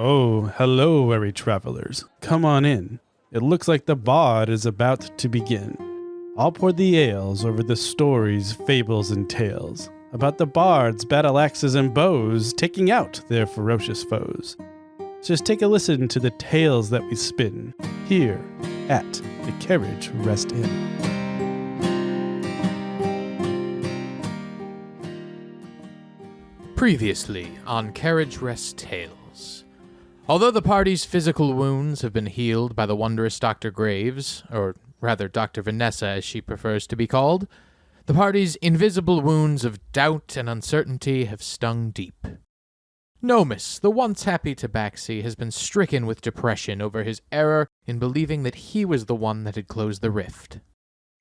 Oh, hello, weary travelers. Come on in. It looks like the bard is about to begin. I'll pour the ales over the stories, fables, and tales about the bards, battle axes, and bows taking out their ferocious foes. Just take a listen to the tales that we spin here at the Carriage Rest Inn. Previously on Carriage Rest Tales. Although the party's physical wounds have been healed by the wondrous Dr. Graves, or rather Dr. Vanessa as she prefers to be called, the party's invisible wounds of doubt and uncertainty have stung deep. Nomus, the once happy tabaxi, has been stricken with depression over his error in believing that he was the one that had closed the rift.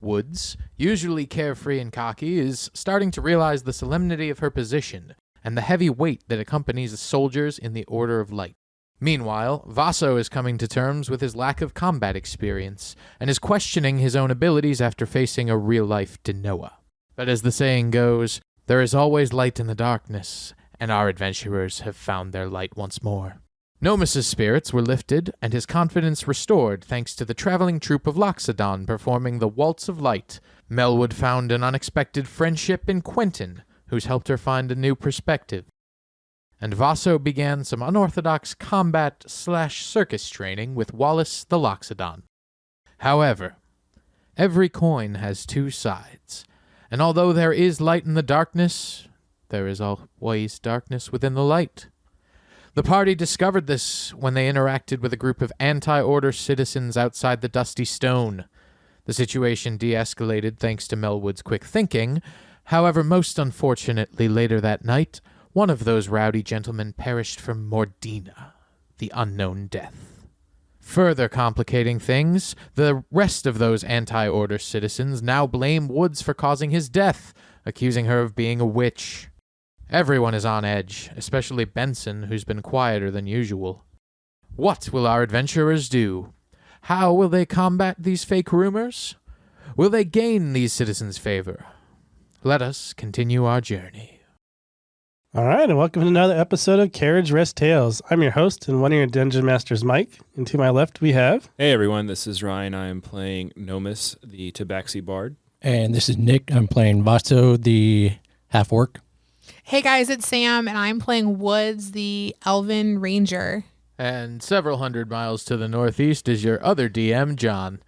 Woods, usually carefree and cocky, is starting to realize the solemnity of her position and the heavy weight that accompanies the soldiers in the Order of Light. Meanwhile, Vaso is coming to terms with his lack of combat experience and is questioning his own abilities after facing a real-life Denoa. But as the saying goes, there is always light in the darkness, and our adventurers have found their light once more. Nomus's spirits were lifted and his confidence restored thanks to the traveling troupe of Loxodon performing the Waltz of Light. Melwood found an unexpected friendship in Quentin, who's helped her find a new perspective. And Vaso began some unorthodox combat/circus training with Wallace the Loxodon. However, every coin has two sides, and although there is light in the darkness, there is always darkness within the light. The party discovered this when they interacted with a group of anti-order citizens outside the Dusty Stone. The situation de-escalated thanks to Melwood's quick thinking. However, most unfortunately, later that night, one of those rowdy gentlemen perished from Mordina, the unknown death. Further complicating things, the rest of those anti-order citizens now blame Woods for causing his death, accusing her of being a witch. Everyone is on edge, especially Benson, who's been quieter than usual. What will our adventurers do? How will they combat these fake rumors? Will they gain these citizens' favor? Let us continue our journey. All right, and welcome to another episode of Carriage Rest Tales. I'm your host and one of your Dungeon Masters, Mike. And to my left, we have... Hey everyone, this is Ryan. I am playing Nomus, the Tabaxi Bard. And this is Nick. I'm playing Vaso, the half-orc. Hey guys, it's Sam, and I'm playing Woods, the Elven Ranger. And several hundred miles to the northeast is your other DM, John.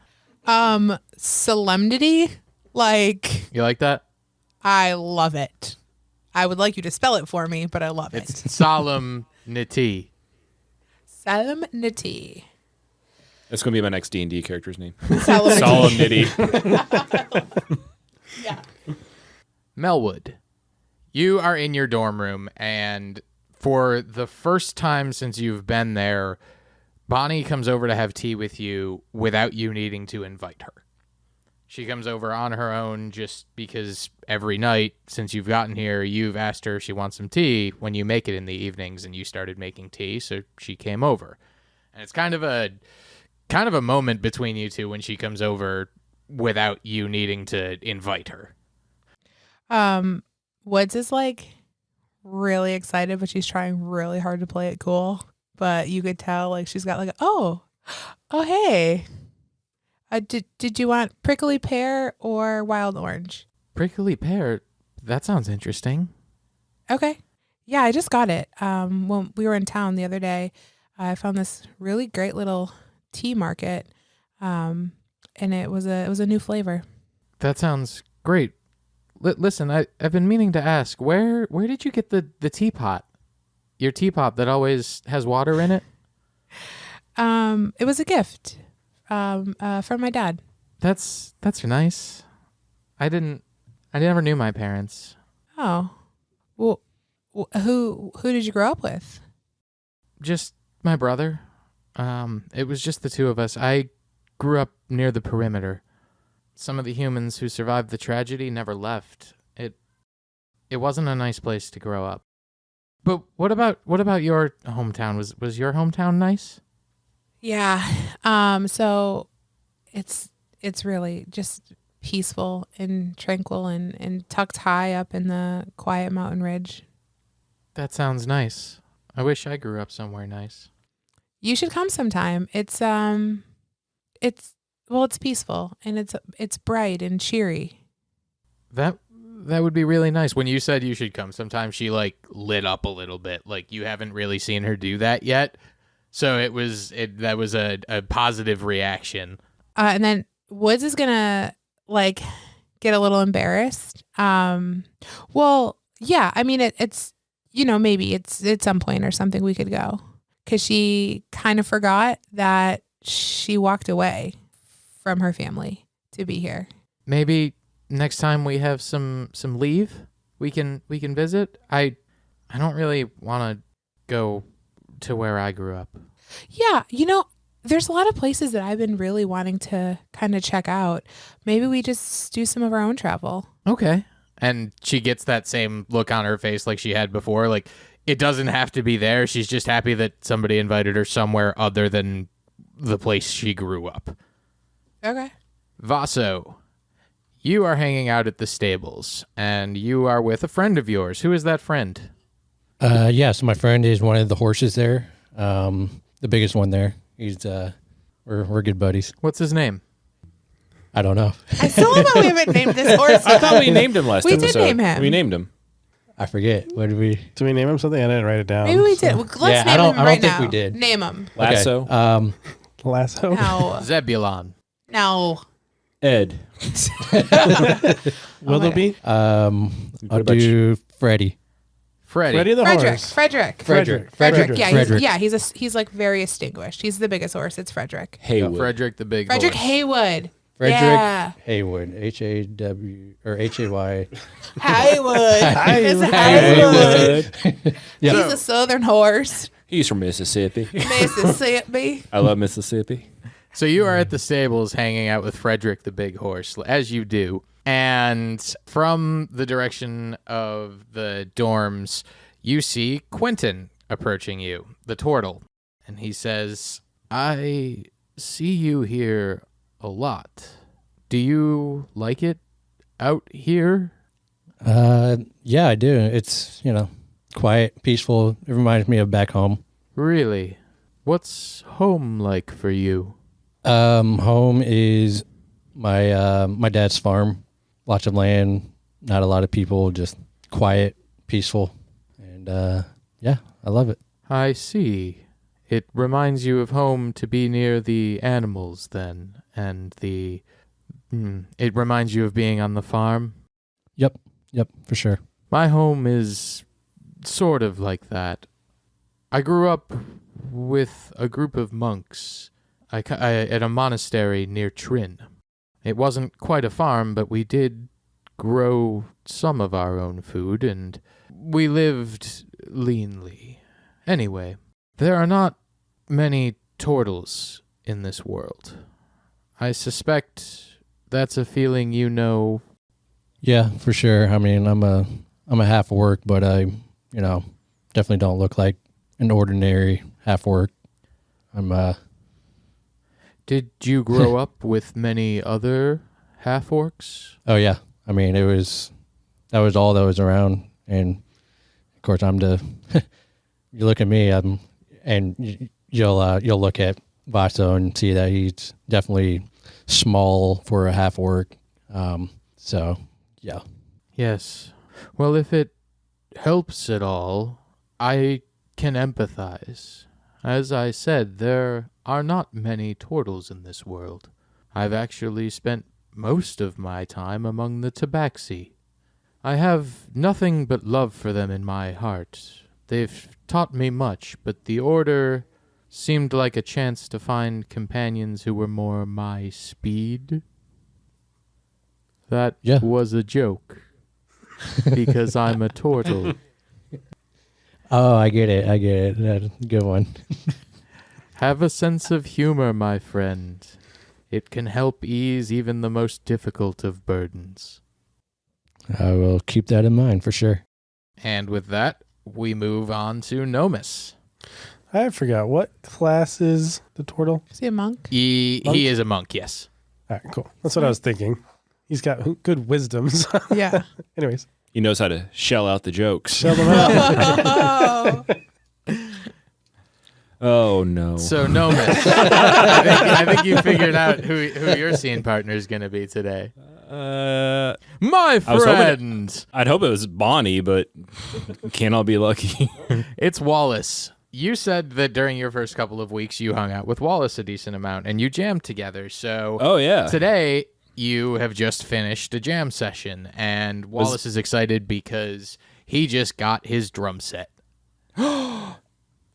Solemnity? You like that? I love it. I would like you to spell it for me, but I love it. It's Solemnity. Solemnity. That's going to be my next D&D character's name. Solemnity. Yeah. Melwood, you are in your dorm room, and for the first time since you've been there, Bonnie comes over to have tea with you without you needing to invite her. She comes over on her own just because every night since you've gotten here, you've asked her if she wants some tea when you make it in the evenings, and you started making tea, so she came over. And it's kind of a moment between you two when she comes over without you needing to invite her. Woods is really excited, but she's trying really hard to play it cool. But you could tell she's got oh hey. Did you want prickly pear or wild orange? Prickly pear? That sounds interesting. Okay. Yeah, I just got it. When we were in town the other day, I found this really great little tea market, and it was a new flavor. That sounds great. Listen, I've been meaning to ask, where did you get the teapot? Your teapot that always has water in it? It was a gift. From my dad. That's nice. I never knew my parents. Oh, well, who did you grow up with? Just my brother. It was just the two of us. I grew up near the perimeter. Some of the humans who survived the tragedy never left. It wasn't a nice place to grow up. But what about your hometown? Was your hometown nice? Yeah. So it's really just peaceful and tranquil and tucked high up in the quiet mountain ridge. That sounds nice. I wish I grew up somewhere nice. You should come sometime. It's peaceful and it's bright and cheery. That would be really nice. When you said you should come sometime, she like lit up a little bit. Like you haven't really seen her do that yet. So that was a positive reaction. And then Woods is gonna like get a little embarrassed. Well, yeah. I mean, it's maybe it's at some point or something we could go because she kind of forgot that she walked away from her family to be here. Maybe next time we have some leave, we can visit. I don't really want to go to where I grew up. Yeah, there's a lot of places that I've been really wanting to kind of check out. Maybe we just do some of our own travel. Okay. And she gets that same look on her face like she had before. Like, it doesn't have to be there. She's just happy that somebody invited her somewhere other than the place she grew up. Okay. Vaso, you are hanging out at the stables, and you are with a friend of yours. Who is that friend? So my friend is one of the horses there. The biggest one there. He's we're good buddies. What's his name? I don't know. I still love how we haven't named this horse. I thought we named him last We episode. did name him. We named him. I forget. What did we? Do we name him something? I didn't write it down. Maybe we did. Let's name I don't him right think now. we did. Name him. Lasso. Okay. Lasso. No. Zebulon. No. Ed. Willoughby. I'll about do Freddie. Freddie. Freddie the Frederick. horse. Frederick. Frederick. Yeah, Frederick. he's like very distinguished. He's the biggest horse. It's Frederick. Haywood. Frederick the Big Frederick Horse. Haywood. Frederick Yeah. Haywood. H-A-W or H-A-Y. Haywood. It's Haywood. Yeah. He's a southern horse. He's from Mississippi. Mississippi. I love Mississippi. So you are at the stables hanging out with Frederick the Big Horse, as you do. And from the direction of the dorms, you see Quentin approaching you, the turtle. And he says, I see you here a lot. Do you like it out here? Yeah, I do. It's, quiet, peaceful. It reminds me of back home. Really? What's home like for you? Home is my dad's farm. Lots of land, not a lot of people, just quiet, peaceful. And yeah, I love it. I see. It reminds you of home to be near the animals then, and it reminds you of being on the farm? Yep, for sure. My home is sort of like that. I grew up with a group of monks at a monastery near Trin. It wasn't quite a farm, but we did grow some of our own food, and we lived leanly. Anyway, there are not many turtles in this world. I suspect that's a feeling you know. Yeah, for sure. I mean, I'm a half orc, but I, definitely don't look like an ordinary half orc. Did you grow up with many other half orcs? Oh yeah. I mean, that was all that was around, and of course you look at me, and you'll look at Vaso and see that he's definitely small for a half orc. So yeah. Yes. Well, if it helps at all, I can empathize. As I said, there are not many turtles in this world. I've actually spent most of my time among the tabaxi. I have nothing but love for them in my heart. They've taught me much, but the order seemed like a chance to find companions who were more my speed. That was a joke, because I'm a turtle. Oh, I get it. That's a good one. Have a sense of humor, my friend. It can help ease even the most difficult of burdens. I will keep that in mind for sure. And with that, we move on to Nomus. I forgot. What class is the turtle? Is he a monk? He is a monk, yes. All right, cool. That's what I was thinking. He's got good wisdoms. Yeah. Anyways. He knows how to shell out the jokes. Shell them out. Oh no. So Nomus, I think you figured out who your scene partner is going to be today. My friend. I'd hope it was Bonnie, but can't all be lucky. It's Wallace. You said that during your first couple of weeks you hung out with Wallace a decent amount and you jammed together. So Oh yeah. today you have just finished a jam session and Wallace is excited because he just got his drum set.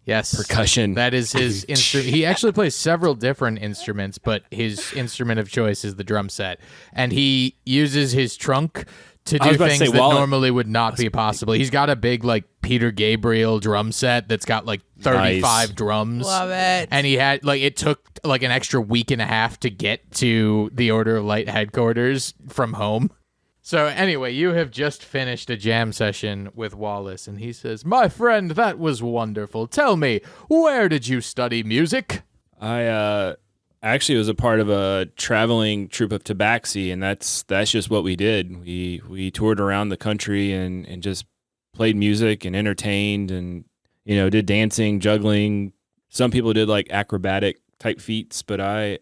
Yes. Percussion. That is his instrument. He actually plays several different instruments, but his instrument of choice is the drum set. And he uses his trunk to do things that normally would not be possible. He's got a big, like, Peter Gabriel drum set that's got, like, 35 drums. Love it. And he had, like, it took, like, an extra week and a half to get to the Order of Light headquarters from home. So anyway, you have just finished a jam session with Wallace, and he says, "My friend, that was wonderful. Tell me, where did you study music?" I actually was a part of a traveling troupe of Tabaxi, and that's just what we did. We toured around the country and just played music and entertained and, did dancing, juggling. Some people did like acrobatic type feats, but I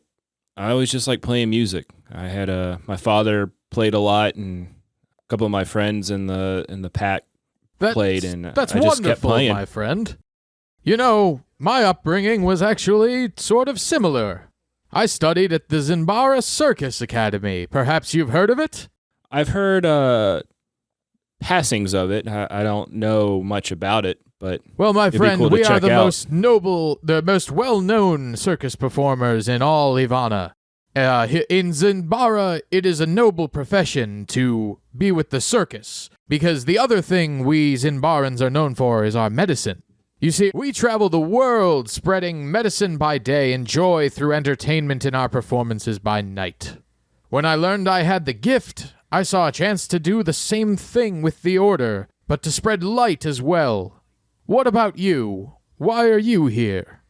always just like playing music. I had my father played a lot, and a couple of my friends in the pack played, and that's I just kept wonderful, playing. my friend. My upbringing was actually sort of similar. I studied at the Zinbara Circus Academy. Perhaps you've heard of it? I've heard passings of it. I don't know much about it, but well, my friend, cool we are check the out. most well-known circus performers in all Ivana. In Zinbara, it is a noble profession to be with the circus, because the other thing we Zinbarans are known for is our medicine. You see, we travel the world spreading medicine by day and joy through entertainment in our performances by night. When I learned I had the gift, I saw a chance to do the same thing with the Order, but to spread light as well. What about you? Why are you here?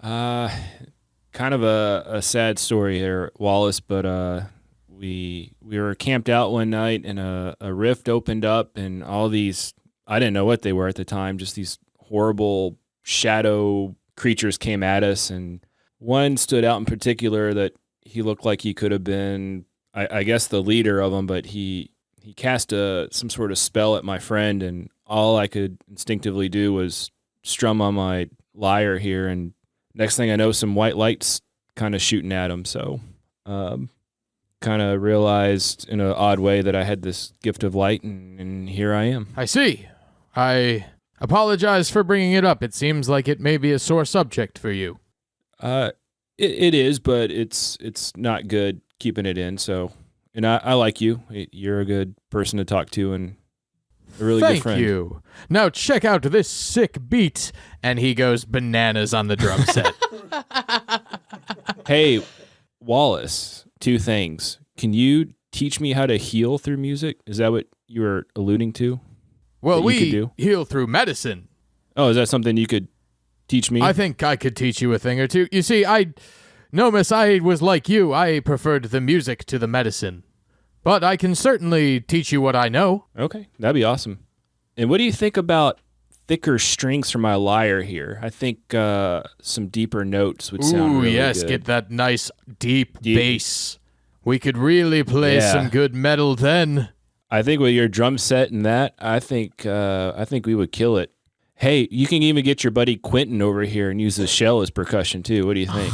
Kind of a sad story here, Wallace, but we were camped out one night and a rift opened up and all these, I didn't know what they were at the time, just these horrible shadow creatures came at us, and one stood out in particular that he looked like he could have been, I guess, the leader of them, but he cast some sort of spell at my friend, and all I could instinctively do was strum on my lyre here, and next thing I know, some white lights kind of shooting at him. So kind of realized in an odd way that I had this gift of light, and here I am. I see. I apologize for bringing it up. It seems like it may be a sore subject for you. It is, but it's not good keeping it in. So, and I like you. You're a good person to talk to and a really good friend. Thank you. Now check out this sick beat. And he goes bananas on the drum set. Hey, Wallace, two things. Can you teach me how to heal through music? Is that what you were alluding to? Well, you could do? Heal through medicine. Oh, is that something you could teach me? I think I could teach you a thing or two. You see, Nomus, I was like you. I preferred the music to the medicine. But I can certainly teach you what I know. Okay, that'd be awesome. And what do you think about thicker strings for my lyre here? I think some deeper notes would sound really yes, good. get that nice deep bass. We could really play some good metal then. I think with your drum set and that, I think we would kill it. Hey, you can even get your buddy Quentin over here and use the shell as percussion too. What do you think?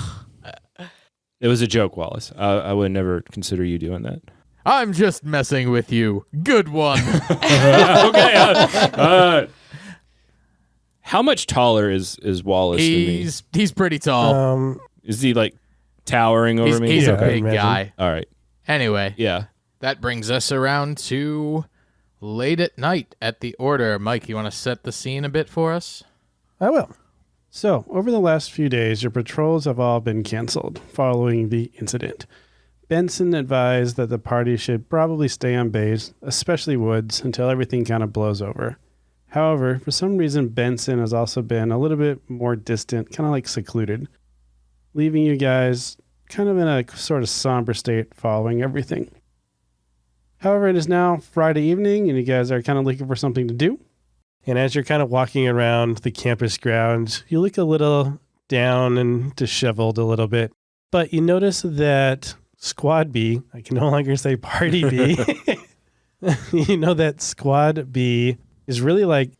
It was a joke, Wallace. I would never consider you doing that. I'm just messing with you. Good one. Okay. How much taller is Wallace than me? He's pretty tall. Is he like towering over me? He's a Okay. big guy. All right. Anyway, Yeah. that brings us around to late at night at the Order. Mike, you want to set the scene a bit for us? I will. So, over the last few days, your patrols have all been canceled following the incident. Benson advised that the party should probably stay on base, especially Woods, until everything kind of blows over. However, for some reason, Benson has also been a little bit more distant, kind of like secluded, leaving you guys kind of in a sort of somber state following everything. However, it is now Friday evening, and you guys are kind of looking for something to do. And as you're kind of walking around the campus grounds, you look a little down and disheveled a little bit. But you notice that Squad B, I can no longer say Party B, you know that Squad B is really like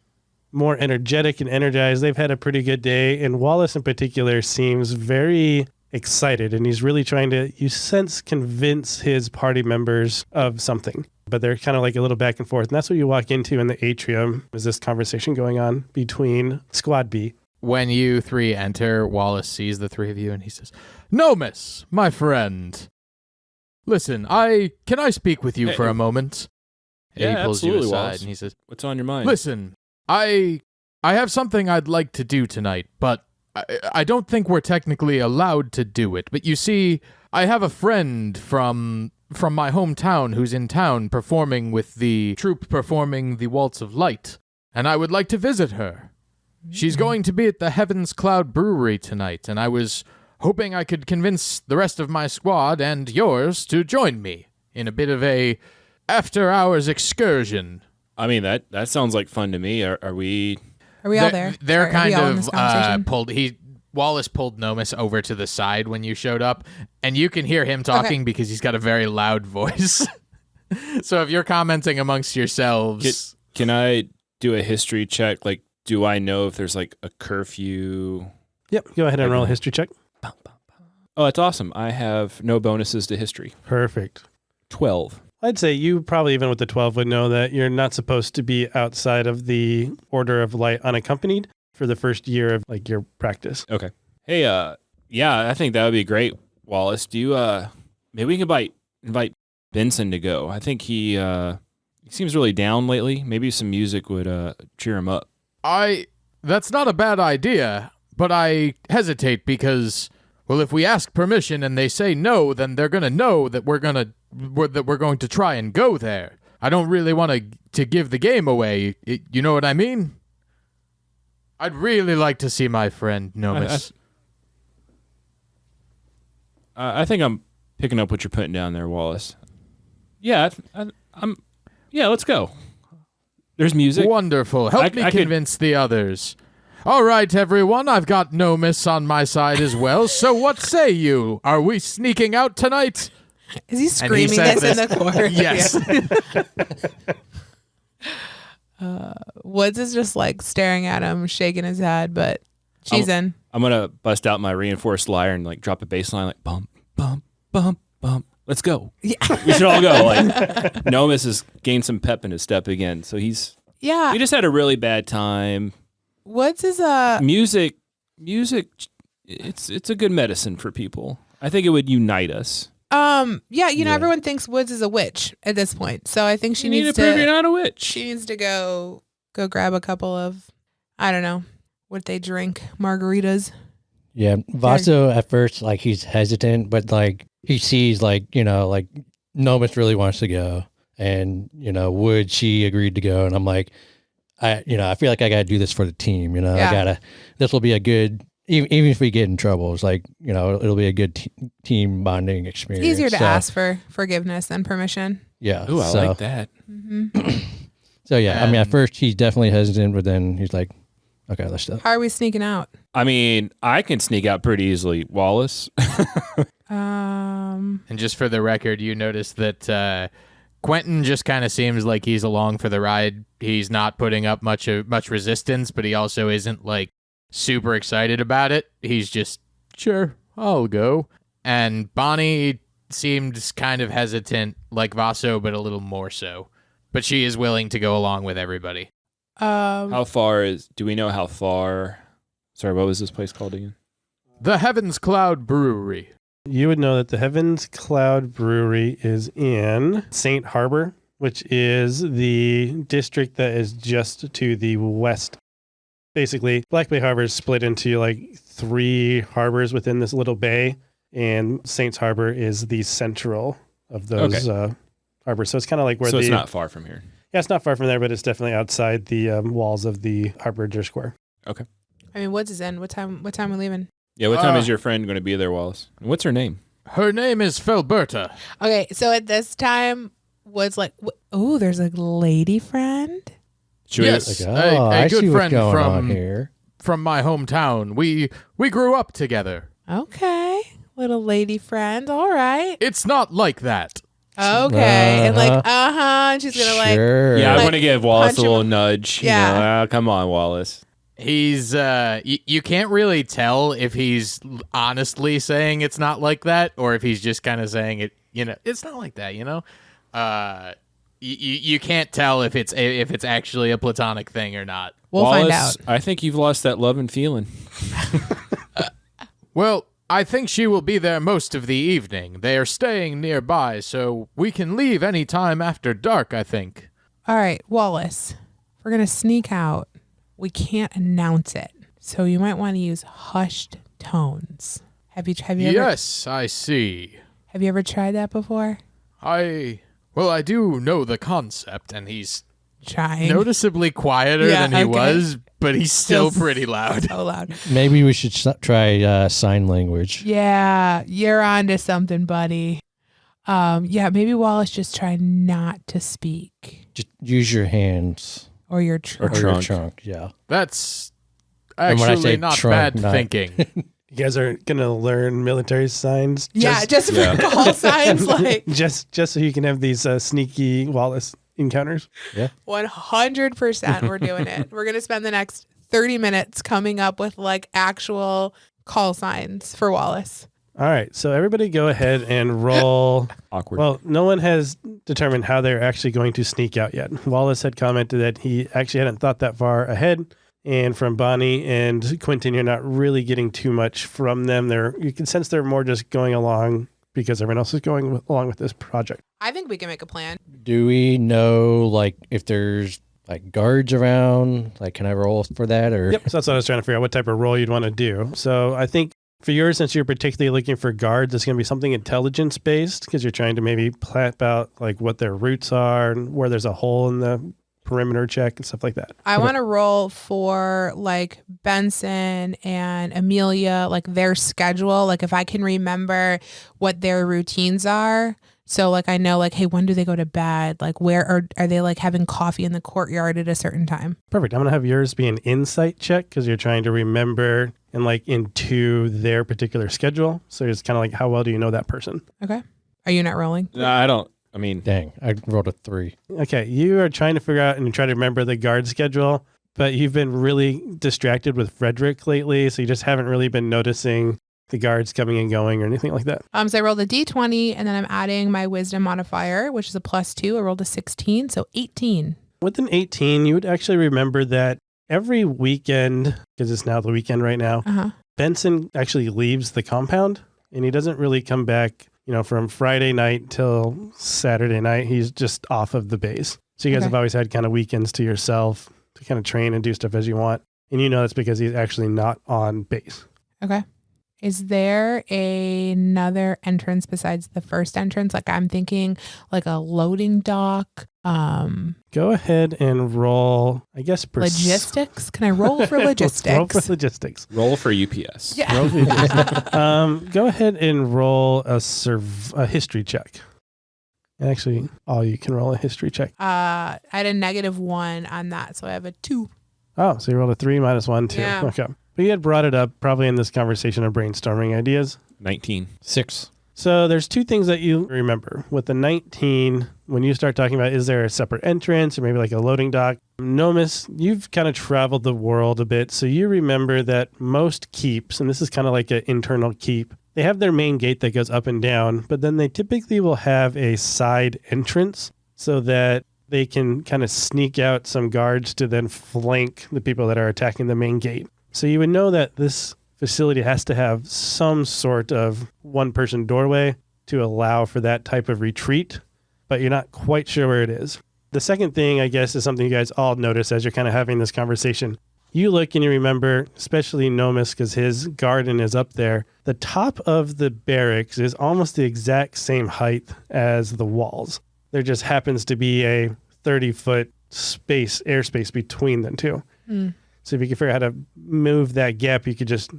more energetic and energized. They've had a pretty good day. And Wallace in particular seems very excited. And he's really trying to, you sense, convince his party members of something. But they're kind of like a little back and forth. And that's what you walk into in the atrium, is this conversation going on between Squad B. When you three enter, Wallace sees the three of you and he says, "Nomis, my friend. Listen, can I speak with you for a moment?" And Yeah, he pulls you absolutely, aside Wallace. and he says, What's on your mind? "Listen, I have something I'd like to do tonight, but I don't think we're technically allowed to do it. But you see, I have a friend from my hometown who's in town performing with the troupe performing the Waltz of Light, and I would like to visit her. She's going to be at the Heaven's Cloud Brewery tonight, and I was hoping I could convince the rest of my squad and yours to join me in a bit of a after-hours excursion." I mean, that sounds like fun to me. Are we... Are we all there? They're Sorry, are we kind all in this of conversation? Wallace pulled Nomis over to the side when you showed up, and you can hear him talking because he's got a very loud voice. So if you're commenting amongst yourselves... Can I do a history check? Like, do I know if there's like a curfew? Yep, go ahead and roll a history check. Oh, that's awesome. I have no bonuses to history. Perfect. 12. I'd say you probably, even with the 12, would know that you're not supposed to be outside of the Order of Light unaccompanied for the first year of like your practice. Okay. Hey, yeah, I think that would be great, Wallace. Do you, maybe we can invite Benson to go. I think he seems really down lately. Maybe some music would cheer him up. That's not a bad idea, but I hesitate because, well, if we ask permission and they say no, then they're going to know that we're going to try and go there. I don't really want to give the game away. You know what I mean? I'd really like to see my friend Nomis. I think I'm picking up what you're putting down there, Wallace. Yeah, yeah, let's go. There's music. Wonderful. Help me convince the others. All right, everyone, I've got Nomis on my side as well. So what say you? Are we sneaking out tonight? Is he screaming this in the corner? Yes. Woods is just like staring at him, shaking his head, but she's in. I'm going to bust out my reinforced lyre and like drop a bass line like bump, bump, bump, bump. Let's go. Yeah. We should all go. Like Nomis has gained some pep in his step again. So he just had a really bad time. Woods is music, it's a good medicine for people. I think it would unite us. Yeah, everyone thinks Woods is a witch at this point. So I think she needs to prove you're not a witch. She needs to go grab a couple of, I don't know, what they drink, margaritas. Yeah, Vaso at first, like, he's hesitant, but like he sees like Nomis really wants to go, and Wood, she agreed to go, and I'm like, I feel like I got to do this for the team. This will be a good, even if we get in trouble, it's like, it'll be a good team bonding experience. It's easier to ask for forgiveness than permission. Yeah. Ooh, I like that. Mm-hmm. So yeah, I mean, at first he's definitely hesitant, but then he's like, okay, let's do it. How are we sneaking out? I mean, I can sneak out pretty easily, Wallace. And just for the record, you notice that Quentin just kind of seems like he's along for the ride. He's not putting up much resistance, but he also isn't like super excited about it. He's just, sure, I'll go. And Bonnie seemed kind of hesitant, like Vaso, but a little more so. But she is willing to go along with everybody. Do we know how far? Sorry, what was this place called again? The Heaven's Cloud Brewery. You would know that the Heaven's Cloud Brewery is in St. Harbor, which is the district that is just to the west. Basically, Black Bay Harbor is split into like 3 harbors within this little bay, and Saints Harbor is the central of those harbors. So it's kind of like where it's not far from here. Yeah, it's not far from there, but it's definitely outside the walls of the Harbinger Square. Okay. I mean, Woods is in. What time are we leaving? Yeah, what time is your friend going to be there, Wallace? And what's her name? Her name is Felberta. Okay, so at this time, Woods like, oh, there's a lady friend? Yes, I a good see friend what's going on here. from my hometown. We grew up together. Okay. Little lady friend. All right. It's not like that. Okay. And like, and she's going to Sure. Yeah, I'm Like, going to give Wallace punch a him- little nudge. Yeah. You know, come on, Wallace. He's you can't really tell if he's honestly saying it's not like that or if he's just kind of saying it, it's not like that, you can't tell if it's actually a platonic thing or not. We'll Wallace, find out. I think you've lost that love and feeling. Well, I think she will be there most of the evening. They are staying nearby, so we can leave any time after dark, I think. All right, Wallace, we're going to sneak out. We can't announce it. So you might want to use hushed tones. Have you Yes, I see. Have you ever tried that before? I do know the concept, and he's Trying. noticeably quieter Yeah, than he okay. was, but he's still Still pretty loud. So loud. Maybe we should try sign language. Yeah, you're onto something, buddy. Yeah, maybe Wallace just try not to speak. Just use your hands Or your or trunk. your Trunk. trunk. Yeah. That's And when I actually say not trunk, bad not- thinking. You guys are gonna learn military signs. Yeah, just for Yeah. call signs, like just so you can have these sneaky Wallace encounters. 100% we're doing it. We're going to spend the next 30 minutes coming up with like actual call signs for Wallace. All right, so everybody go ahead and roll. Awkward. Well, no one has determined how they're actually going to sneak out yet. Wallace had commented that he actually hadn't thought that far ahead. And from Bonnie and Quentin, you're not really getting too much from them. You can sense they're more just going along because everyone else is going along with this project. I think we can make a plan. Do we know like if there's like guards around? Like, can I roll for that or? Yep, so that's what I was trying to figure out, what type of role you'd want to do. So I think for yours, since you're particularly looking for guards, it's going to be something intelligence-based because you're trying to maybe plot out like what their routes are and where there's a hole in the perimeter check and stuff like that. I want to roll for like Benson and Amelia, like their schedule. Like if I can remember what their routines are. So like I know like, hey, when do they go to bed? Like where are they like having coffee in the courtyard at a certain time? Perfect. I'm going to have yours be an insight check because you're trying to remember and like into their particular schedule. So it's kind of like, how well do you know that person? Okay. Are you not rolling? No, I don't. I mean, Dang, I rolled a 3. Okay, you are trying to figure out and try to remember the guard schedule, but you've been really distracted with Frederick lately, so you just haven't really been noticing the guards coming and going or anything like that. So I rolled a D20 and then I'm adding my wisdom modifier, which is a +2. I rolled a 16, so 18. With an 18, you would actually remember that every weekend, because it's now the weekend right now, Uh-huh. Benson actually leaves the compound and he doesn't really come back, from Friday night till Saturday night. He's just off of the base. So you guys Okay. have always had kind of weekends to yourself to kind of train and do stuff as you want. And that's because he's actually not on base. Okay. Is there another entrance besides the first entrance? Like I'm thinking like a loading dock, Go ahead and roll, I guess, logistics. Can I roll for logistics? Roll for logistics. roll for UPS. Yeah. Roll for logistics. Go ahead and roll a history check. And actually, all you can roll a history check. I had a -1 on that, so I have a 2. Oh, so you rolled a 3 minus 1, 2. Yeah. Okay. But you had brought it up probably in this conversation of brainstorming ideas. 19. 6. So there's two things that you remember. With the 19, when you start talking about, is there a separate entrance or maybe like a loading dock? Nomis, you've kind of traveled the world a bit. So you remember that most keeps, and this is kind of like an internal keep, they have their main gate that goes up and down, but then they typically will have a side entrance so that they can kind of sneak out some guards to then flank the people that are attacking the main gate. So you would know that this facility has to have some sort of one-person doorway to allow for that type of retreat, but you're not quite sure where it is. The second thing, I guess, is something you guys all notice as you're kind of having this conversation. You look and you remember, especially Nomis, because his garden is up there. The top of the barracks is almost the exact same height as the walls. There just happens to be a 30-foot airspace between them two. So if you can figure out how to move that gap, you could just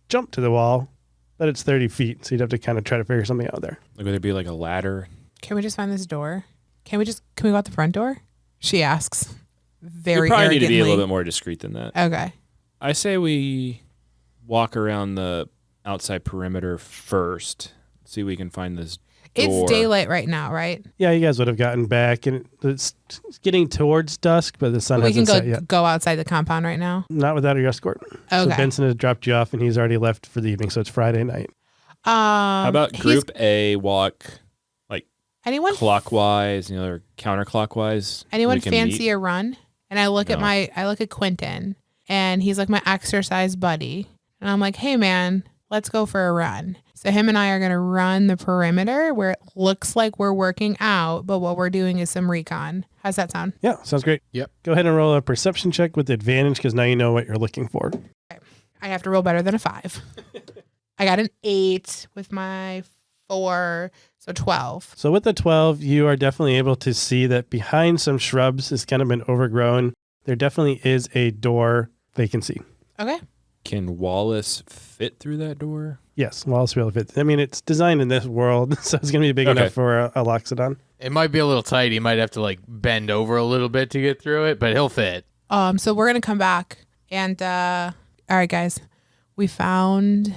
jump to the wall, but it's 30 feet. So you'd have to kind of try to figure something out there. Like, would there be like a ladder? Can we just find this door? Can we go out the front door? She asks very You probably need to be a arrogantly. little bit more discreet than that. Okay. I say we walk around the outside perimeter first. See if we can find this door. It's daylight right now, right? Yeah, you guys would have gotten back, and it's getting towards dusk, but the sun We can hasn't set yet. go outside the compound right now. Not without your escort. So Okay. Benson has dropped you off, and he's already left for the evening, so it's Friday night. How about Group A walk anyone clockwise, or counterclockwise? anyone We can fancy meet? a run? And I look No. at Quentin, and he's like my exercise buddy, and I'm like, hey man, let's go for a run. So him and I are gonna run the perimeter where it looks like we're working out, but what we're doing is some recon. How's that sound? Yeah, sounds great. Yep. Go ahead and roll a perception check with advantage because now you know what you're looking for. I have to roll better than a 5. I got an 8 with my 4, so 12. So with the 12, you are definitely able to see that behind some shrubs has kind of been overgrown. There definitely is a door vacancy. Okay. Can Wallace fit through that door? Yes, Wallace will fit. I mean, it's designed in this world, so it's going to be big Okay. enough for a Loxodon. It might be a little tight. He might have to like bend over a little bit to get through it, but he'll fit. So we're gonna come back and all right, guys, we found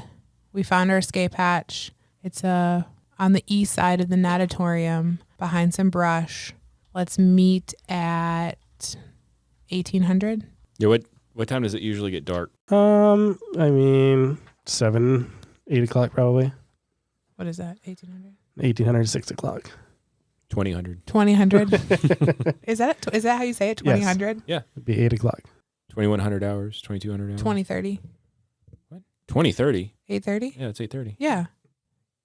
our escape hatch. It's on the east side of the natatorium, behind some brush. Let's meet at 1800. Yeah. What time does it usually get dark? I mean, 7, 8 o'clock probably. What is that? 1800. 1800, 6 o'clock. 2000. 2000. Is that how you say it? 2000. Yeah. It'd be 8 o'clock. 2100 hours. 2200 hours. 2030. 2030. 8:30. Yeah, it's 8:30. Yeah.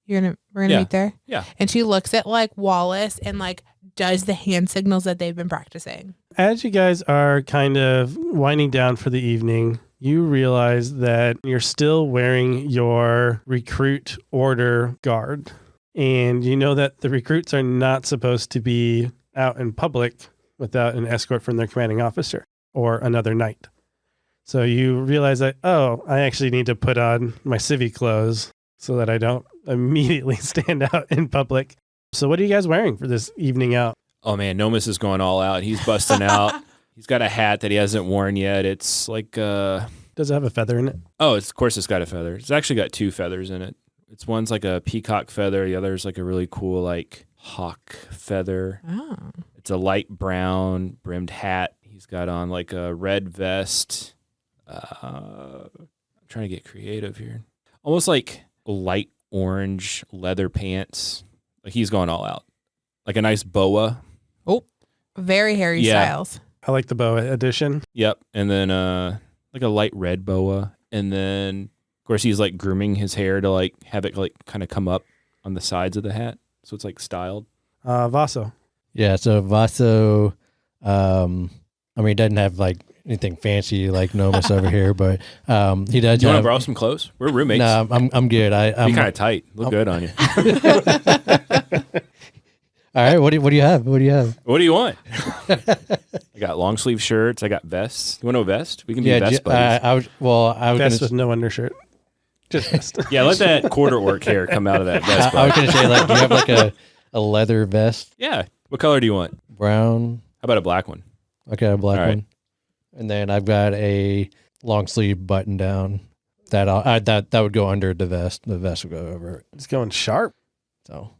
We're gonna Yeah. meet there. Yeah. And she looks at like Wallace and like does the hand signals that they've been practicing. As you guys are kind of winding down for the evening, you realize that you're still wearing your recruit order guard. And you know that the recruits are not supposed to be out in public without an escort from their commanding officer or another knight. So you realize that, I actually need to put on my civvy clothes so that I don't immediately stand out in public. So what are you guys wearing for this evening out? Oh man, Nomus is going all out. He's busting out. He's got a hat that he hasn't worn yet. It's like Does it have a feather in it? of course it's got a feather. It's actually got 2 feathers in it. It's one's like a peacock feather, the other's like a really cool like hawk feather. Oh. It's a light brown brimmed hat. He's got on like a red vest. I'm trying to get creative here. Almost like light orange leather pants. Like he's going all out. Like a nice boa. Very Harry Yeah. Styles. I like the boa edition. Yep. And then like a light red boa. And then of course he's like grooming his hair to like have it like kind of come up on the sides of the hat. So it's like styled. Vaso. Yeah, so Vaso, he doesn't have like anything fancy like Nomus over here, but he does. Do you want to have- borrow some clothes? We're roommates. No, I'm good. Be I'm kind of tight. Look good on you. all right. What do you have? What do you have? What do you want? I got long sleeve shirts. I got vests. You want a vest? We can be vest buddies. I was Vest gonna, with no undershirt. Just vest. Yeah, let that quarter orc hair come out of that vest. I was bud. gonna say like, do you have like a leather vest, Yeah. What color do you want? brown? How about a black one? Okay, a black All right. one. And then I've got a long sleeve button down that would go under the vest. The vest would go over it. It's going sharp. So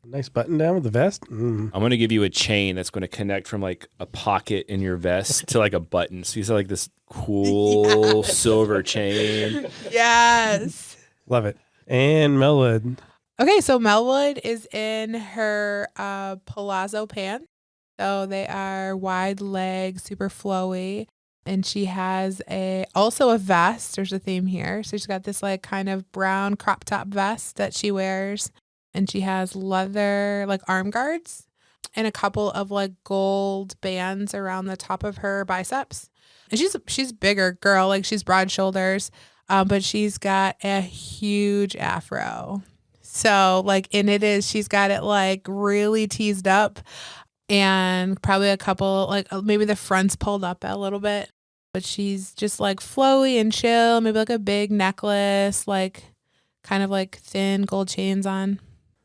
Nice button down with the vest. Mm. I'm going to give you a chain that's going to connect from like a pocket in your vest to like a button. So you have like this cool silver chain. Yes. Love it. And Melwood. Okay, so Melwood is in her palazzo pants. So they are wide leg, super flowy. And she has also a vest. There's a theme here. So she's got this like kind of brown crop top vest that she wears. And she has leather like arm guards and a couple of like gold bands around the top of her biceps. And she's a bigger girl, like she's broad shoulders, but she's got a huge afro. So like, she's got it like really teased up and probably a couple, like maybe the front's pulled up a little bit, but she's just like flowy and chill, maybe like a big necklace, like kind of like thin gold chains on.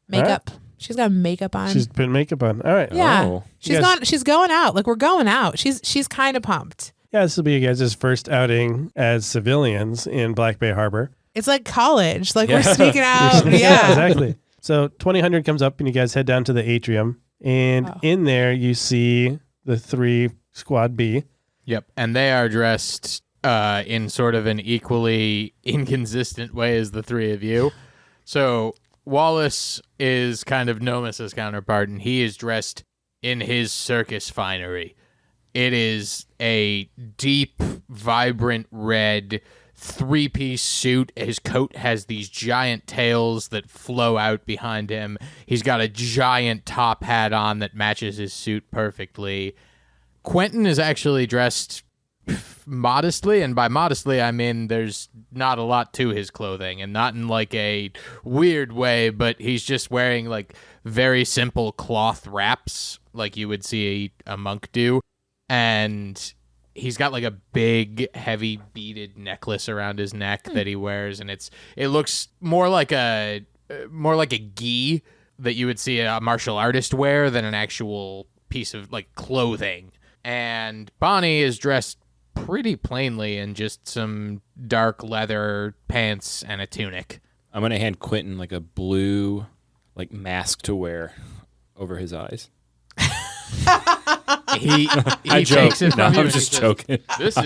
Makeup. Right. She's got makeup on. She's put makeup on. All right. Yeah. Oh. She's going out. Like we're going out. She's kind of pumped. Yeah, this will be you guys' first outing as civilians in Black Bay Harbor. It's like college. Like Yeah. we're sneaking out. Yeah. Exactly. So 2000 comes up and you guys head down to the atrium. And in there you see the 3 Squad B. Yep. And they are dressed in sort of an equally inconsistent way as the 3 of you. So Wallace is kind of Nomus's counterpart, and he is dressed in his circus finery. It is a deep, vibrant red 3-piece suit. His coat has these giant tails that flow out behind him. He's got a giant top hat on that matches his suit perfectly. Quentin is actually dressed modestly, and by modestly I mean there's not a lot to his clothing, and not in like a weird way, but he's just wearing like very simple cloth wraps like you would see a monk do, and he's got like a big heavy beaded necklace around his neck that he wears, and it looks more like a gi that you would see a martial artist wear than an actual piece of like clothing. And Bonnie is dressed pretty plainly in just some dark leather pants and a tunic. I'm going to hand Quentin like a blue like mask to wear over his eyes. He I takes it joke. No, from you I'm and he just says, joking. This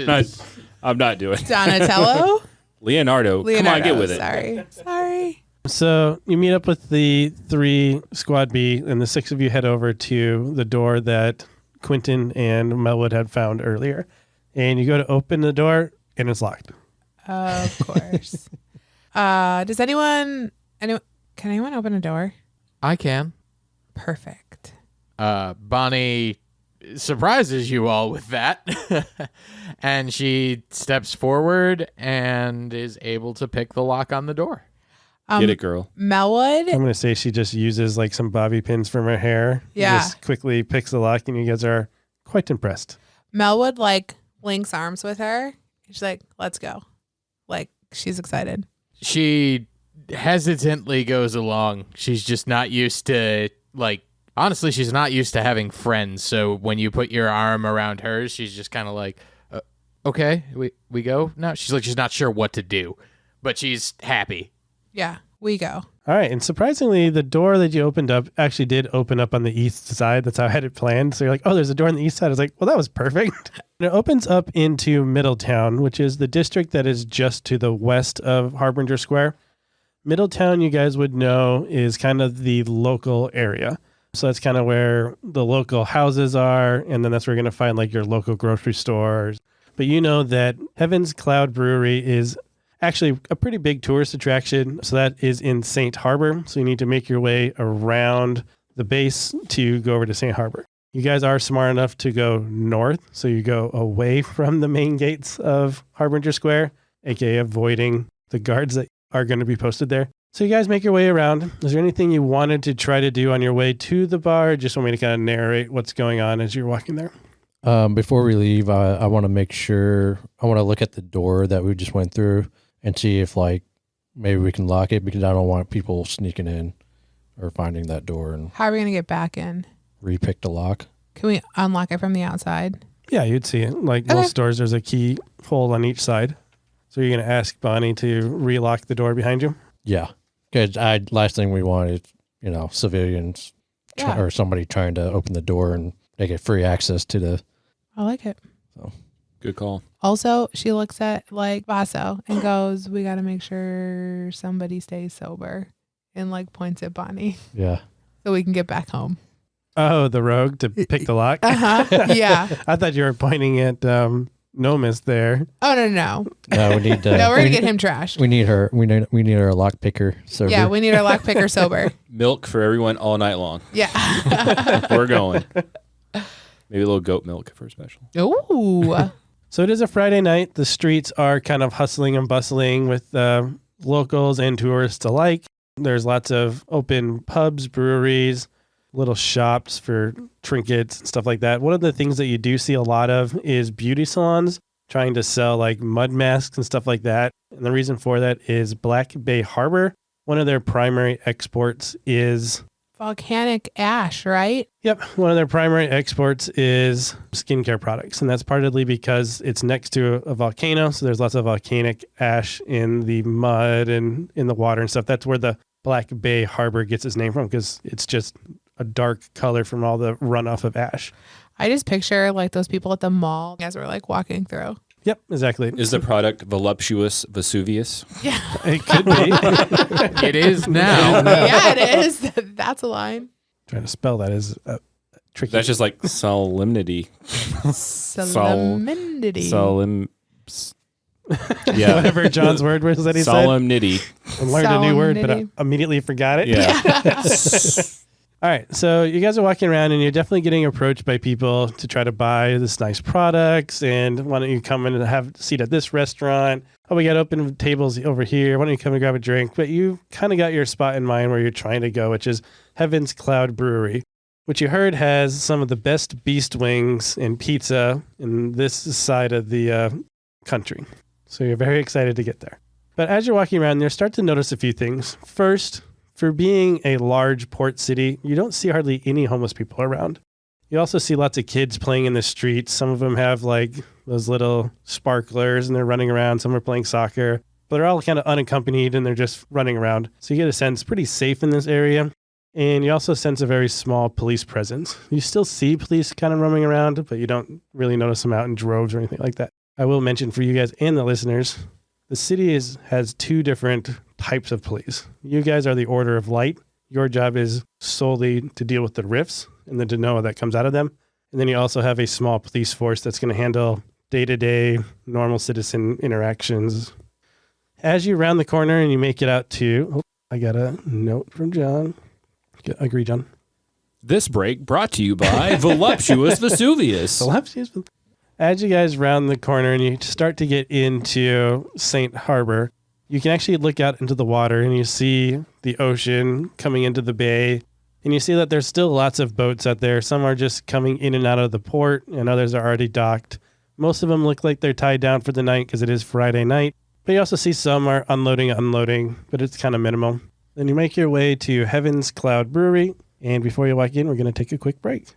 I'm not doing it. Donatello? Leonardo, come on, get with it. Sorry. So you meet up with the 3 Squad B, and the 6 of you head over to the door that Quentin and Melwood had found earlier. And you go to open the door, and it's locked. Of course. Does anyone can anyone open a door? I can. Perfect. Bonnie surprises you all with that. And she steps forward and is able to pick the lock on the door. Get it, girl. Melwood? I'm going to say she just uses like some bobby pins from her hair. Yeah. Just quickly picks the lock, and you guys are quite impressed. Melwood like links arms with her. She's like, let's go. Like she's excited. She hesitantly goes along. She's just not used to honestly, she's not used to having friends. So when you put your arm around hers, she's just kind of like, okay, we go now. She's not sure what to do, but she's happy. Yeah, we go. All right. And surprisingly, the door that you opened up actually did open up on the east side. That's how I had it planned. So you're like, oh, there's a door on the east side. I was like, well, that was perfect. And it opens up into Middletown, which is the district that is just to the west of Harbinger Square. Middletown, you guys would know, is kind of the local area. So that's kind of where the local houses are. And then that's where you're going to find like your local grocery stores. But you know that Heaven's Cloud Brewery is actually a pretty big tourist attraction. So that is in St. Harbor. So you need to make your way around the base to go over to St. Harbor. You guys are smart enough to go north. So you go away from the main gates of Harbinger Square, aka avoiding the guards that are going to be posted there. So you guys make your way around. Is there anything you wanted to try to do on your way to the bar? Just want me to kind of narrate what's going on as you're walking there. Before we leave, I want to make sure, I want to look at the door that we just went through and see if like maybe we can lock it, because I don't want people sneaking in or finding that door and How are we going to get back in? repick the lock. Can we unlock it from the outside? Yeah, you'd see it. Like Okay. most doors, there's a key hole on each side. So you're going to ask Bonnie to relock the door behind you? Yeah. Because last thing we want is, civilians Yeah. or somebody trying to open the door and they get free access to the. I like it. Good call. Also, she looks at like Vaso and goes, we got to make sure somebody stays sober, and like points at Bonnie Yeah. so we can get back home. Oh, the rogue to pick the lock? Uh-huh. Yeah. I thought you were pointing at Nomus there. Oh, no. No, we need to. No, we're going to get him trashed. We need her. We need our lock picker. So Yeah, we need our lock picker sober. Milk for everyone all night long. Yeah. We're going. Maybe a little goat milk for a special. Ooh. So it is a Friday night. The streets are kind of hustling and bustling with locals and tourists alike. There's lots of open pubs, breweries, little shops for trinkets and stuff like that. One of the things that you do see a lot of is beauty salons trying to sell like mud masks and stuff like that. And the reason for that is Black Bay Harbor. One of their primary exports is volcanic ash, right? Yep. One of their primary exports is skincare products. And that's partly because it's next to a volcano. So there's lots of volcanic ash in the mud and in the water and stuff. That's where the Black Bay Harbor gets its name from, because it's just a dark color from all the runoff of ash. I just picture like those people at the mall as we're like walking through. Yep, exactly. Is the product voluptuous Vesuvius? Yeah. It could be. It is now. Yeah, it is. That's a line. Trying to spell that is tricky. That's just like solemnity. Solemnity. Yeah. Whatever John's word was that he Solemnity. said. I learned a new word, but I Solemnity. immediately forgot it. Yeah. All right, so you guys are walking around and you're definitely getting approached by people to try to buy this nice products. And why don't you come in and have a seat at this restaurant? Oh, we got open tables over here. Why don't you come and grab a drink? But you kind of got your spot in mind where you're trying to go, which is Heaven's Cloud Brewery, which you heard has some of the best beast wings and pizza in this side of the country. So you're very excited to get there. But as you're walking around there, start to notice a few things. First, for being a large port city, you don't see hardly any homeless people around. You also see lots of kids playing in the streets. Some of them have like those little sparklers and they're running around. Some are playing soccer, but they're all kind of unaccompanied and they're just running around. So you get a sense pretty safe in this area. And you also sense a very small police presence. You still see police kind of roaming around, but you don't really notice them out in droves or anything like that. I will mention for you guys and the listeners, the city has two different types of police. You guys are the Order of Light. Your job is solely to deal with the rifts and the Denoa that comes out of them. And then you also have a small police force that's going to handle day-to-day normal citizen interactions. As you round the corner and you make it out to... I got a note from John. Agree, John. This break brought to you by Voluptuous Vesuvius. As you guys round the corner and you start to get into St. Harbor, you can actually look out into the water and you see the ocean coming into the bay. And you see that there's still lots of boats out there. Some are just coming in and out of the port and others are already docked. Most of them look like they're tied down for the night because it is Friday night. But you also see some are unloading, but it's kind of minimal. Then you make your way to Heaven's Cloud Brewery. And before you walk in, we're going to take a quick break.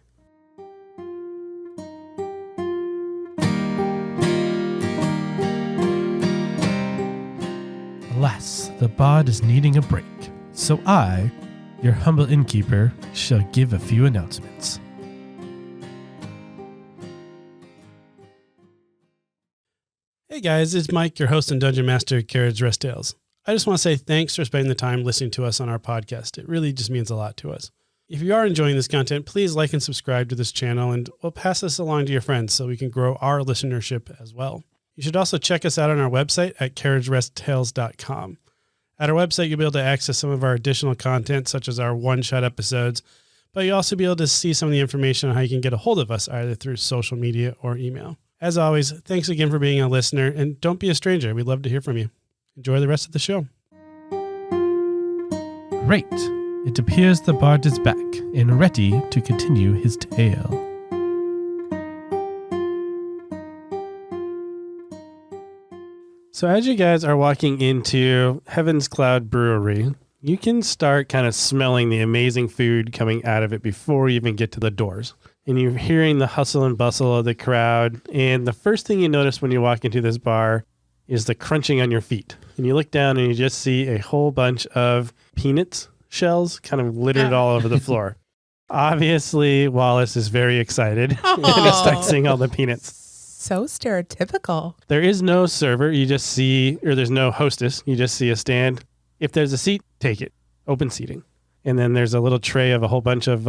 Alas, the bard is needing a break, so I, your humble innkeeper, shall give a few announcements. Hey guys, it's Mike, your host and Dungeon Master at Carriage Rest Tales. I just want to say thanks for spending the time listening to us on our podcast. It really just means a lot to us. If you are enjoying this content, please like and subscribe to this channel and we'll pass this along to your friends so we can grow our listenership as well. You should also check us out on our website at carriageresttales.com. At our website, you'll be able to access some of our additional content, such as our one-shot episodes, but you'll also be able to see some of the information on how you can get a hold of us, either through social media or email. As always, thanks again for being a listener, and don't be a stranger. We'd love to hear from you. Enjoy the rest of the show. Great. It appears the bard is back and ready to continue his tale. So as you guys are walking into Heaven's Cloud Brewery, you can start kind of smelling the amazing food coming out of it before you even get to the doors. And you're hearing the hustle and bustle of the crowd. And the first thing you notice when you walk into this bar is the crunching on your feet. And you look down and you just see a whole bunch of peanuts shells kind of littered all over the floor. Obviously, Wallace is very excited and starts seeing all the peanuts. So stereotypical. There is no server. You just see, or there's no hostess. You just see a stand. If there's a seat, take it. Open seating. And then there's a little tray of a whole bunch of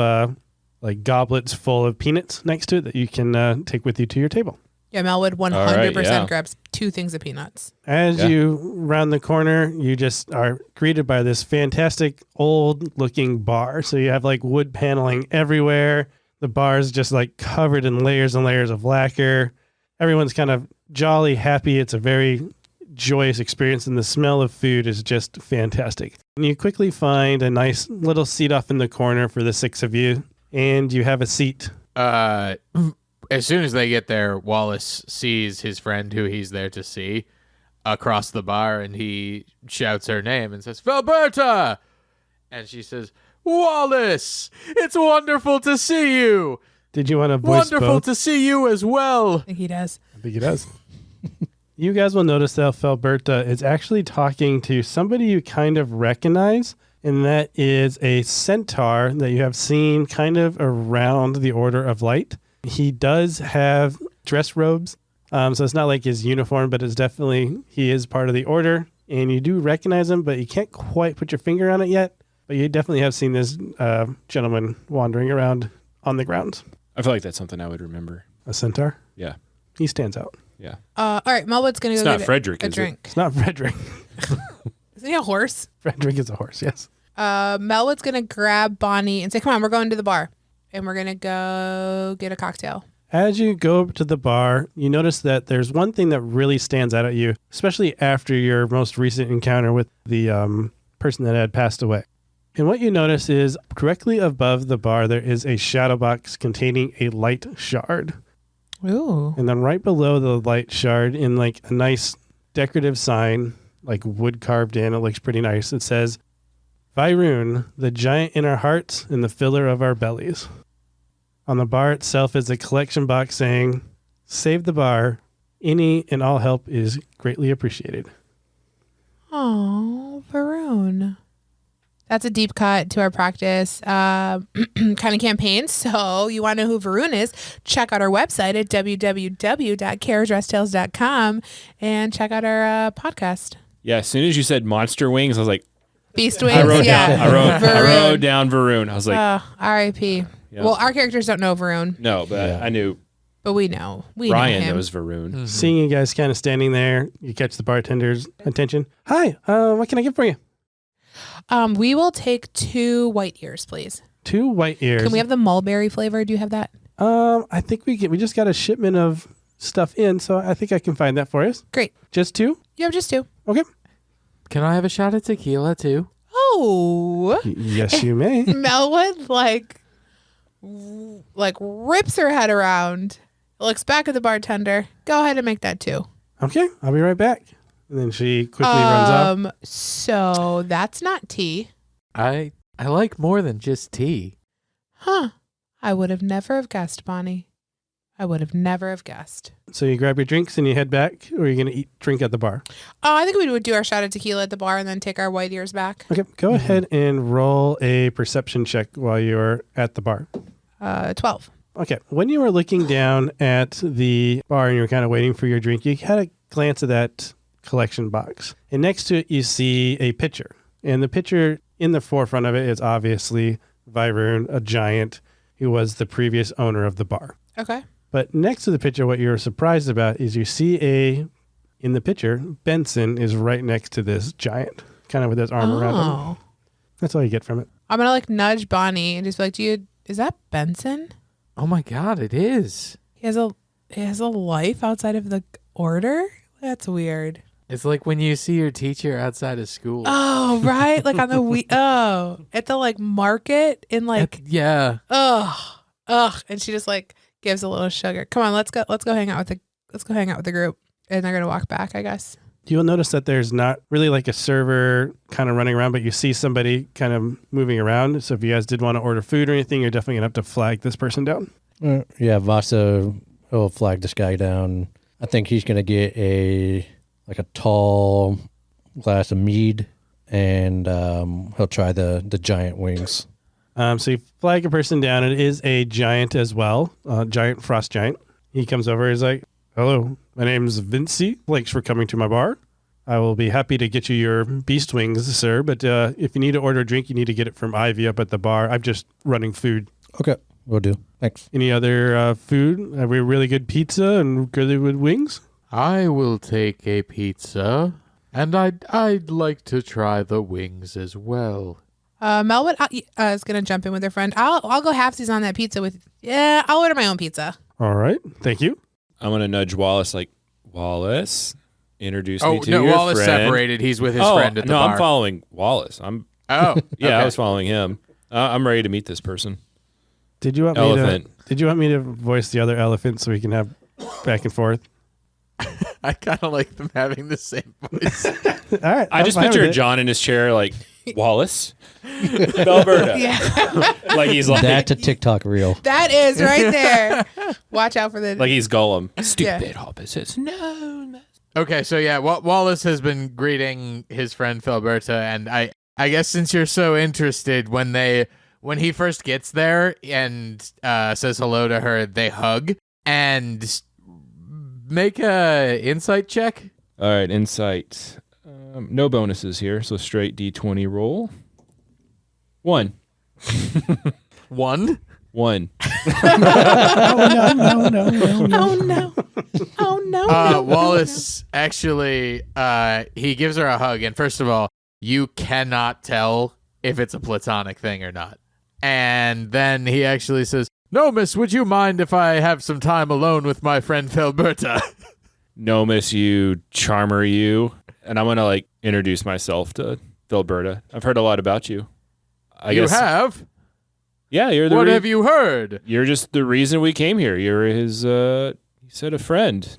like goblets full of peanuts next to it that you can take with you to your table. Yeah, Mel would 100% yeah. grabs 2 things of peanuts. As you round the corner, you just are greeted by this fantastic old looking bar. So you have like wood paneling everywhere. The bar is just like covered in layers and layers of lacquer. Everyone's kind of jolly, happy. It's a very joyous experience, and the smell of food is just fantastic. And you quickly find a nice little seat off in the corner for the 6 of you, and you have a seat. As soon as they get there, Wallace sees his friend who he's there to see across the bar, and he shouts her name and says, "Felberta!" And she says, Wallace, it's wonderful to see you. Did you want to voice Wonderful both? to see you as well. I think he does. I think he does. You guys will notice that Felberta is actually talking to somebody you kind of recognize, and that is a centaur that you have seen kind of around the Order of Light. He does have dress robes, so it's not like his uniform, but it's definitely, he is part of the Order, and you do recognize him, but you can't quite put your finger on it yet. But you definitely have seen this gentleman wandering around on the grounds. I feel like that's something I would remember. A centaur? Yeah. He stands out. Yeah. All right, Melwood's gonna It's go not get Frederick, a is it? drink. It's not Frederick. Isn't he a horse? Frederick is a horse, yes. Melwood's gonna grab Bonnie and say, "Come on, we're going to the bar, and we're gonna go get a cocktail." As you go up to the bar, you notice that there's one thing that really stands out at you, especially after your most recent encounter with the person that had passed away. And what you notice is directly above the bar, there is a shadow box containing a light shard. Ooh. And then right below the light shard, in like a nice decorative sign, like wood carved in, it looks pretty nice. It says, Vyroon, the giant in our hearts and the filler of our bellies. On the bar itself is a collection box saying, save the bar. Any and all help is greatly appreciated. Oh, Varun. That's a deep cut to our practice kind of campaign. So you want to know who Varun is, check out our website at www.carriageresttales.com and check out our podcast. Yeah, as soon as you said monster wings, I was like, Beast Wings. I wrote yeah. down Varun. Varun. I was like, R.I.P. yeah. Well, our characters don't know Varun, no, but Yeah. I knew but we know. We Ryan know him. knows Varun. Seeing you guys kind of standing there, you catch the bartender's attention. Hi, what can I get for you? We will take 2 white ears, please. 2 white ears. Can we have the mulberry flavor? Do you have that? I think we just got a shipment of stuff in, so I think I can find that for us. Great. Just 2? You have just 2. Okay. Can I have a shot of tequila too? Oh. Yes, you may. Melwood like rips her head around, looks back at the bartender. Go ahead and make that 2. Okay, I'll be right back. And then she quickly runs off. So that's not tea. I like more than just tea. Huh. I would have never have guessed, Bonnie. I would have never have guessed. So you grab your drinks and you head back, or are you going to drink at the bar? I think we would do our shot of tequila at the bar and then take our white ears back. Okay, go ahead and roll a perception check while you're at the bar. 12. Okay, when you were looking down at the bar and you were kind of waiting for your drink, you had a glance at that collection box. And next to it, you see a pitcher. And the pitcher in the forefront of it is obviously Vyroon, a giant who was the previous owner of the bar. Okay. But next to the pitcher, what you're surprised about is you see in the pitcher, Benson is right next to this giant, kind of with his arm around him. That's all you get from it. I'm going to nudge Bonnie and just be like, is that Benson? Oh my God, it is. He has a life outside of the order? That's weird. It's like when you see your teacher outside of school. Oh, right. Like on the at the market in Yeah. and she just gives a little sugar. Come on, let's go hang out with the group. And they're gonna walk back, I guess. You'll notice that there's not really a server kind of running around, but you see somebody kind of moving around. So if you guys did want to order food or anything, you're definitely gonna have to flag this person down. Yeah, Vasa will flag this guy down. I think he's gonna get a tall glass of mead, and he'll try the giant wings. So you flag a person down. It is a giant as well, giant frost giant. He comes over. He's like, "Hello, my name's Vinci. Thanks for coming to my bar. I will be happy to get you your beast wings, sir. But if you need to order a drink, you need to get it from Ivy up at the bar. I'm just running food. Okay, will do. Thanks. Any other food? Have we really good pizza and really good wings? I will take a pizza, and I'd like to try the wings as well. Melwood is gonna jump in with her friend. I'll go halfsies on that pizza with. Yeah, I'll order my own pizza. All right, thank you. I'm going to nudge Wallace Wallace, introduce me to your Wallace friend. separated. He's with his friend at the bar. I'm following Wallace. Yeah, okay. I was following him. I'm ready to meet this person. Did you want Elephant. Did you want me to voice the other elephant so we can have back and forth? I kind of like them having the same voice. All right, I just I'm fine picture with it. John in his chair, Wallace. Alberta. Yeah. Like he's like That's a TikTok reel. That is right there. Watch out for the. like he's Gollum. Yeah. Stupid hobbits. No. Okay, so yeah, Wallace has been greeting his friend Felberta, and I guess since you're so interested, when he first gets there and says hello to her, they hug and make a insight check. All right, insight. No bonuses here, so straight D20 roll. 1. 1. 1. Oh no! Oh no! Wallace actually, he gives her a hug, and first of all, you cannot tell if it's a platonic thing or not. And then he actually says, "No, miss, would you mind if I have some time alone with my friend Felberta?" No, miss, you charmer, you. And I'm gonna like introduce myself to Felberta. I've heard a lot about you. I guess. Have? Yeah, you're the. What have you heard? You're just the reason we came here. You're his. He said a friend.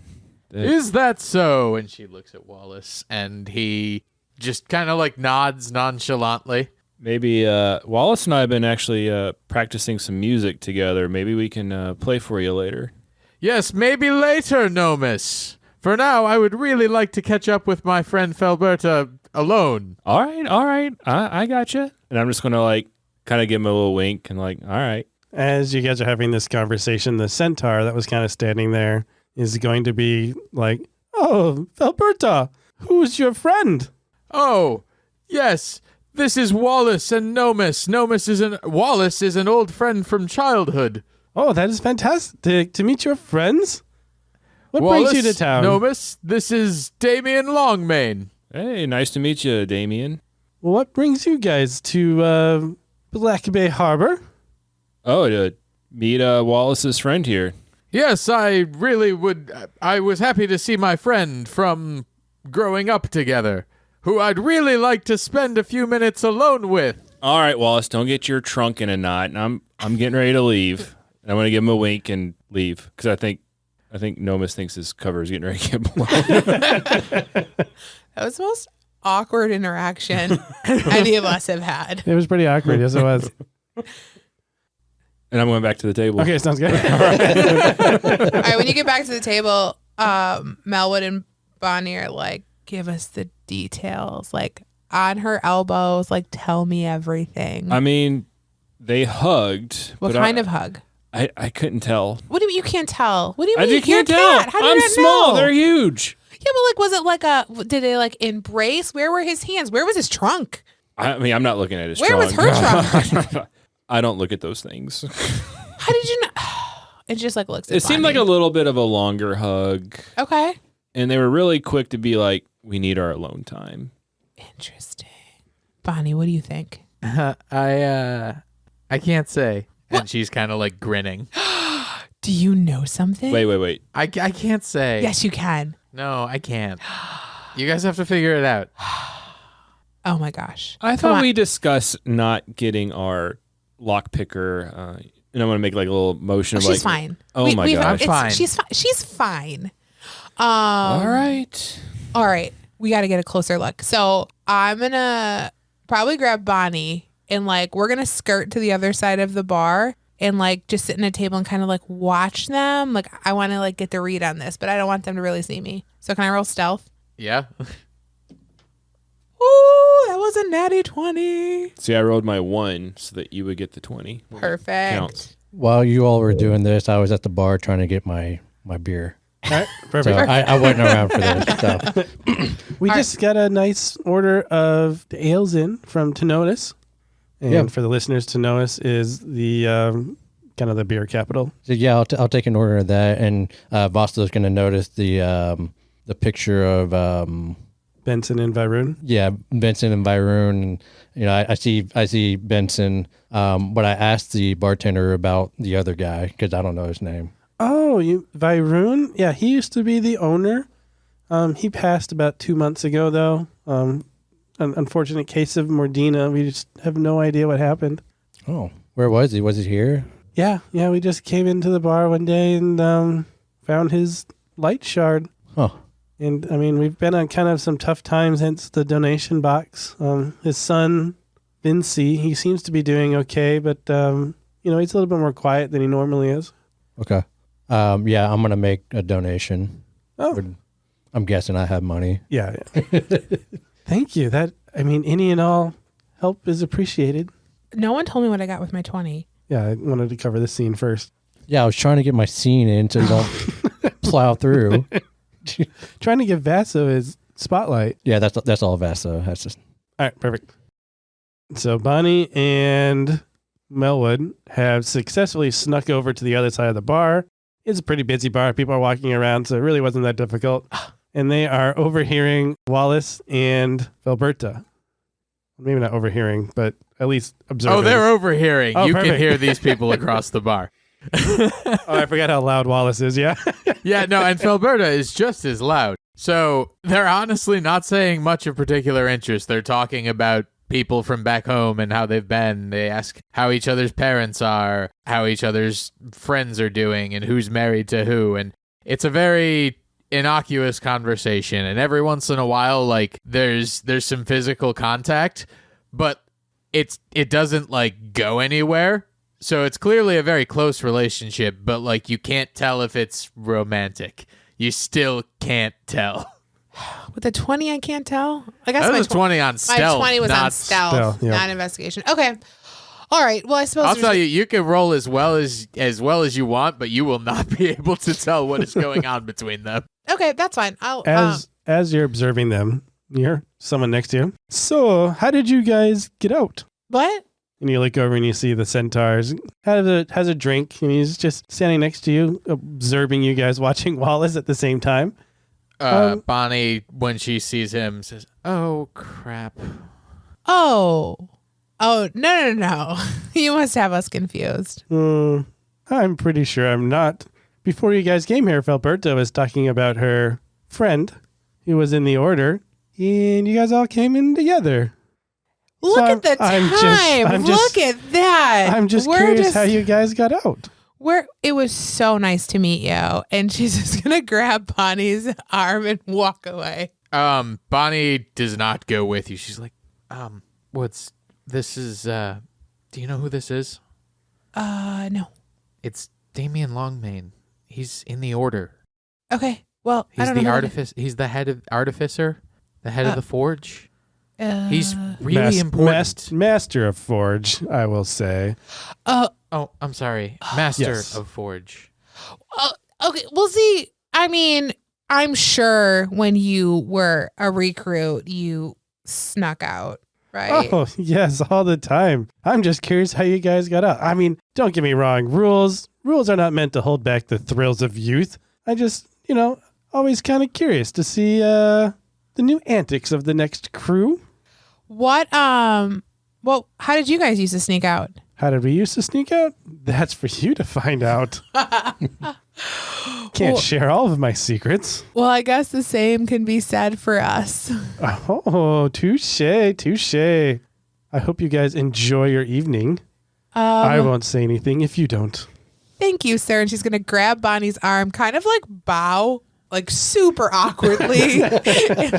Is that so? And she looks at Wallace, and he just kind of like nods nonchalantly. Maybe Wallace and I have been actually practicing some music together. Maybe we can play for you later. Yes, maybe later, Nomis. For now, I would really like to catch up with my friend Felberta alone. All right. I gotcha. And I'm just gonna like kind of give him a little wink and like, all right. As you guys are having this conversation, the centaur that was kind of standing there is going to be like, "Oh, Felberta, who's your friend?" Oh, yes, this is Wallace and Nomis. Wallace is an old friend from childhood. Oh, that is fantastic to meet your friends. What Wallace, brings you to town? Nomis, this is Damien Longmane. Hey, nice to meet you, Damien. Well, what brings you guys to Black Bay Harbor? Oh, to meet Wallace's friend here. Yes, I was happy to see my friend from growing up together, who I'd really like to spend a few minutes alone with. All right, Wallace, don't get your trunk in a knot. And I'm getting ready to leave. And I'm going to give him a wink and leave because I think Nomis thinks his cover is getting ready to get blown. That was the most awkward interaction any of us have had. It was pretty awkward. Yes, it was. And I'm going back to the table. Okay, sounds good. All right, when you get back to the table, Melwood and Bonnie are like, "Give us the details." Like on her elbows, like, "Tell me everything." I mean, they hugged. What but kind of hug? I couldn't tell. What do you mean you can't tell? What do you mean? I can't You're a tell. cat. How do you I'm not small. know? They're huge. Yeah, but like, was it like did they like embrace? Where were his hands? Where was his trunk? I mean, I'm not looking at his Where trunk. was her trunk? I don't look at those things. How did you know? It just like looks at It seemed like a little bit of a longer hug. Okay. And they were really quick to be like, we need our alone time. Interesting. Bonnie, what do you think? I can't say. And she's kind of like grinning. Do you know something? Wait. I can't say. Yes, you can. No, I can't. You guys have to figure it out. Oh my gosh. I Come thought on. we discussed not getting our lock picker. And I'm going to make like a little motion of She's like, fine. Oh my gosh. I'm fine. She's fine. She's fine. All right. All right. We got to get a closer look. So I'm going to probably grab Bonnie and like, we're going to skirt to the other side of the bar and like just sit in a table and kind of like watch them. Like I want to like get the read on this, but I don't want them to really see me. So can I roll stealth? Yeah. Ooh, that was a natty 20. See, I rolled my 1 so that you would get the 20. Perfect. Counts. While you all were doing this, I was at the bar trying to get my beer. All right, So perfect. I wasn't around for this. So We just got a nice order of the ales in from Tenonis. And Yeah. for the listeners, Tenonis is the kind of the beer capital. So yeah, I'll take an order of that, and Vosto's going to notice the picture of Benson and Viroon. Benson and Byron, and I see Benson, but I asked the bartender about the other guy because I don't know his name. Oh, Viroon? Yeah, he used to be the owner. He passed about 2 months ago, though. An unfortunate case of Mordina. We just have no idea what happened. Oh, where was he? Was he here? Yeah, we just came into the bar one day and found his light shard. Oh, And I mean, we've been on kind of some tough times since the donation box. His son, Vincy, he seems to be doing okay, but he's a little bit more quiet than he normally is. Okay. Yeah, I'm gonna make a donation. Oh, I'm guessing I have money. yeah. Thank you. Any and all help is appreciated. No one told me what I got with my 20. Yeah, I wanted to cover this scene first. Yeah, I was trying to get my scene in so you don't plow through. Trying to give Vaso his spotlight. Yeah, that's all Vaso. That's just All right, perfect. So Bonnie and Melwood have successfully snuck over to the other side of the bar. It's a pretty busy bar. People are walking around, so it really wasn't that difficult. And they are overhearing Wallace and Felberta. Maybe not overhearing, but at least observing. Oh, they're overhearing. Oh, You perfect. can hear these people across the bar. Oh, I forgot how loud Wallace is, yeah. Yeah, no, and Felberta is just as loud. So they're honestly not saying much of particular interest. They're talking about people from back home and how they've been. They ask how each other's parents are, how each other's friends are doing, and who's married to who. And it's a very innocuous conversation. And every once in a while, like there's some physical contact, but it doesn't like go anywhere. So it's clearly a very close relationship, but like you can't tell if it's romantic. You still can't tell. With a 20, I can't tell. I guess That my was 20 on my stealth. 20 was on not stealth, yeah. not investigation. Okay. All right. Well, I suppose I'll there's- tell you, you can roll as well as you want, but you will not be able to tell what is going on between them. Okay, that's fine. I'll As you're observing them, you hear someone next to you. So, how did you guys get out? what? And you look over and you see the centaurs has a drink, and he's just standing next to you, observing you guys watching Wallace at the same time. Bonnie, when she sees him, says, "Oh crap." Oh, no. You must have us confused. I'm pretty sure I'm not. Before you guys came here, Felberta was talking about her friend who was in the order, and you guys all came in together. Look So at the time. Look at that. I'm just curious how you guys got out. It was so nice to meet you. And she's just going to grab Bonnie's arm and walk away. Bonnie does not go with you. She's like, this is, do you know who this is? No. It's Damien Longmane. He's in the order. Okay. Well, I He's don't the know. artifice. He's the head of artificer, the head of the forge. He's Uh, really important. Master of Forge, I will say. Oh, I'm sorry. Master Yes. of forge. okay. Well, see, I mean, I'm sure when you were a recruit, you snuck out, right? Oh, yes, all the time. I'm just curious how you guys got out. I mean, don't get me wrong. Rules are not meant to hold back the thrills of youth. I just, always kind of curious to see the new antics of the next crew. What, well, how did you guys used to sneak out? How did we used to sneak out? That's for you to find out. Can't share all of my secrets. Well, I guess the same can be said for us. Oh, touche. I hope you guys enjoy your evening. I won't say anything if you don't. Thank you, sir. And she's going to grab Bonnie's arm, kind of like bow, like super awkwardly, and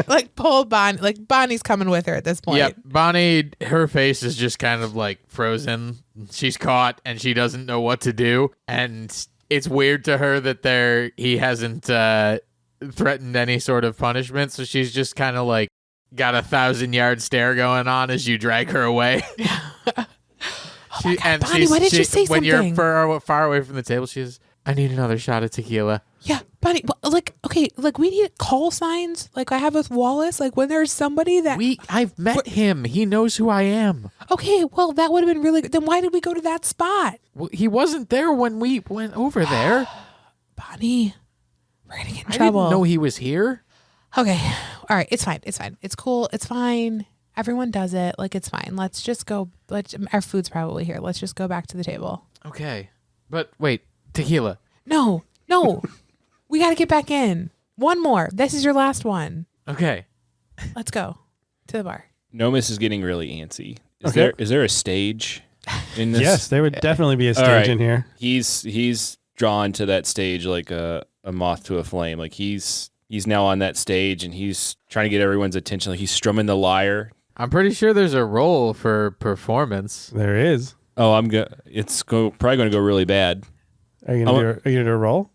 like pull Bonnie. Like Bonnie's coming with her at this point. Yep. Bonnie, her face is just kind of like frozen. She's caught and she doesn't know what to do. And it's weird to her that he hasn't threatened any sort of punishment. So she's just kind of like got a 1,000-yard stare going on as you drag her away. Bonnie, why did you say when you're something? far away from the table, she says, "I need another shot of tequila." Yeah, Bonnie. Like we need call signs, like I have with Wallace. Like when there's somebody that. I've met him. He knows who I am. Okay, well that would have been really good. Then why did we go to that spot, Well, he wasn't there when we went over there. Bonnie? We're gonna get in I trouble. didn't know he was here. Okay, all right, it's fine. It's cool. It's fine. Everyone does it. Like it's fine. Let's just go. Our food's probably here. Let's just go back to the table. Okay, but wait, tequila. No, we got to get back in. One more. This is your last one. Okay. Let's go to the bar. Nomus is getting really antsy. Okay. Is there a stage in this? Yes, there would definitely be a stage right. in here. He's drawn to that stage like a moth to a flame. Like he's he's now on that stage and he's trying to get everyone's attention. Like he's strumming the lyre. I'm pretty sure there's a role for performance. There is. Oh, probably going to go really bad. Are you gonna do a roll?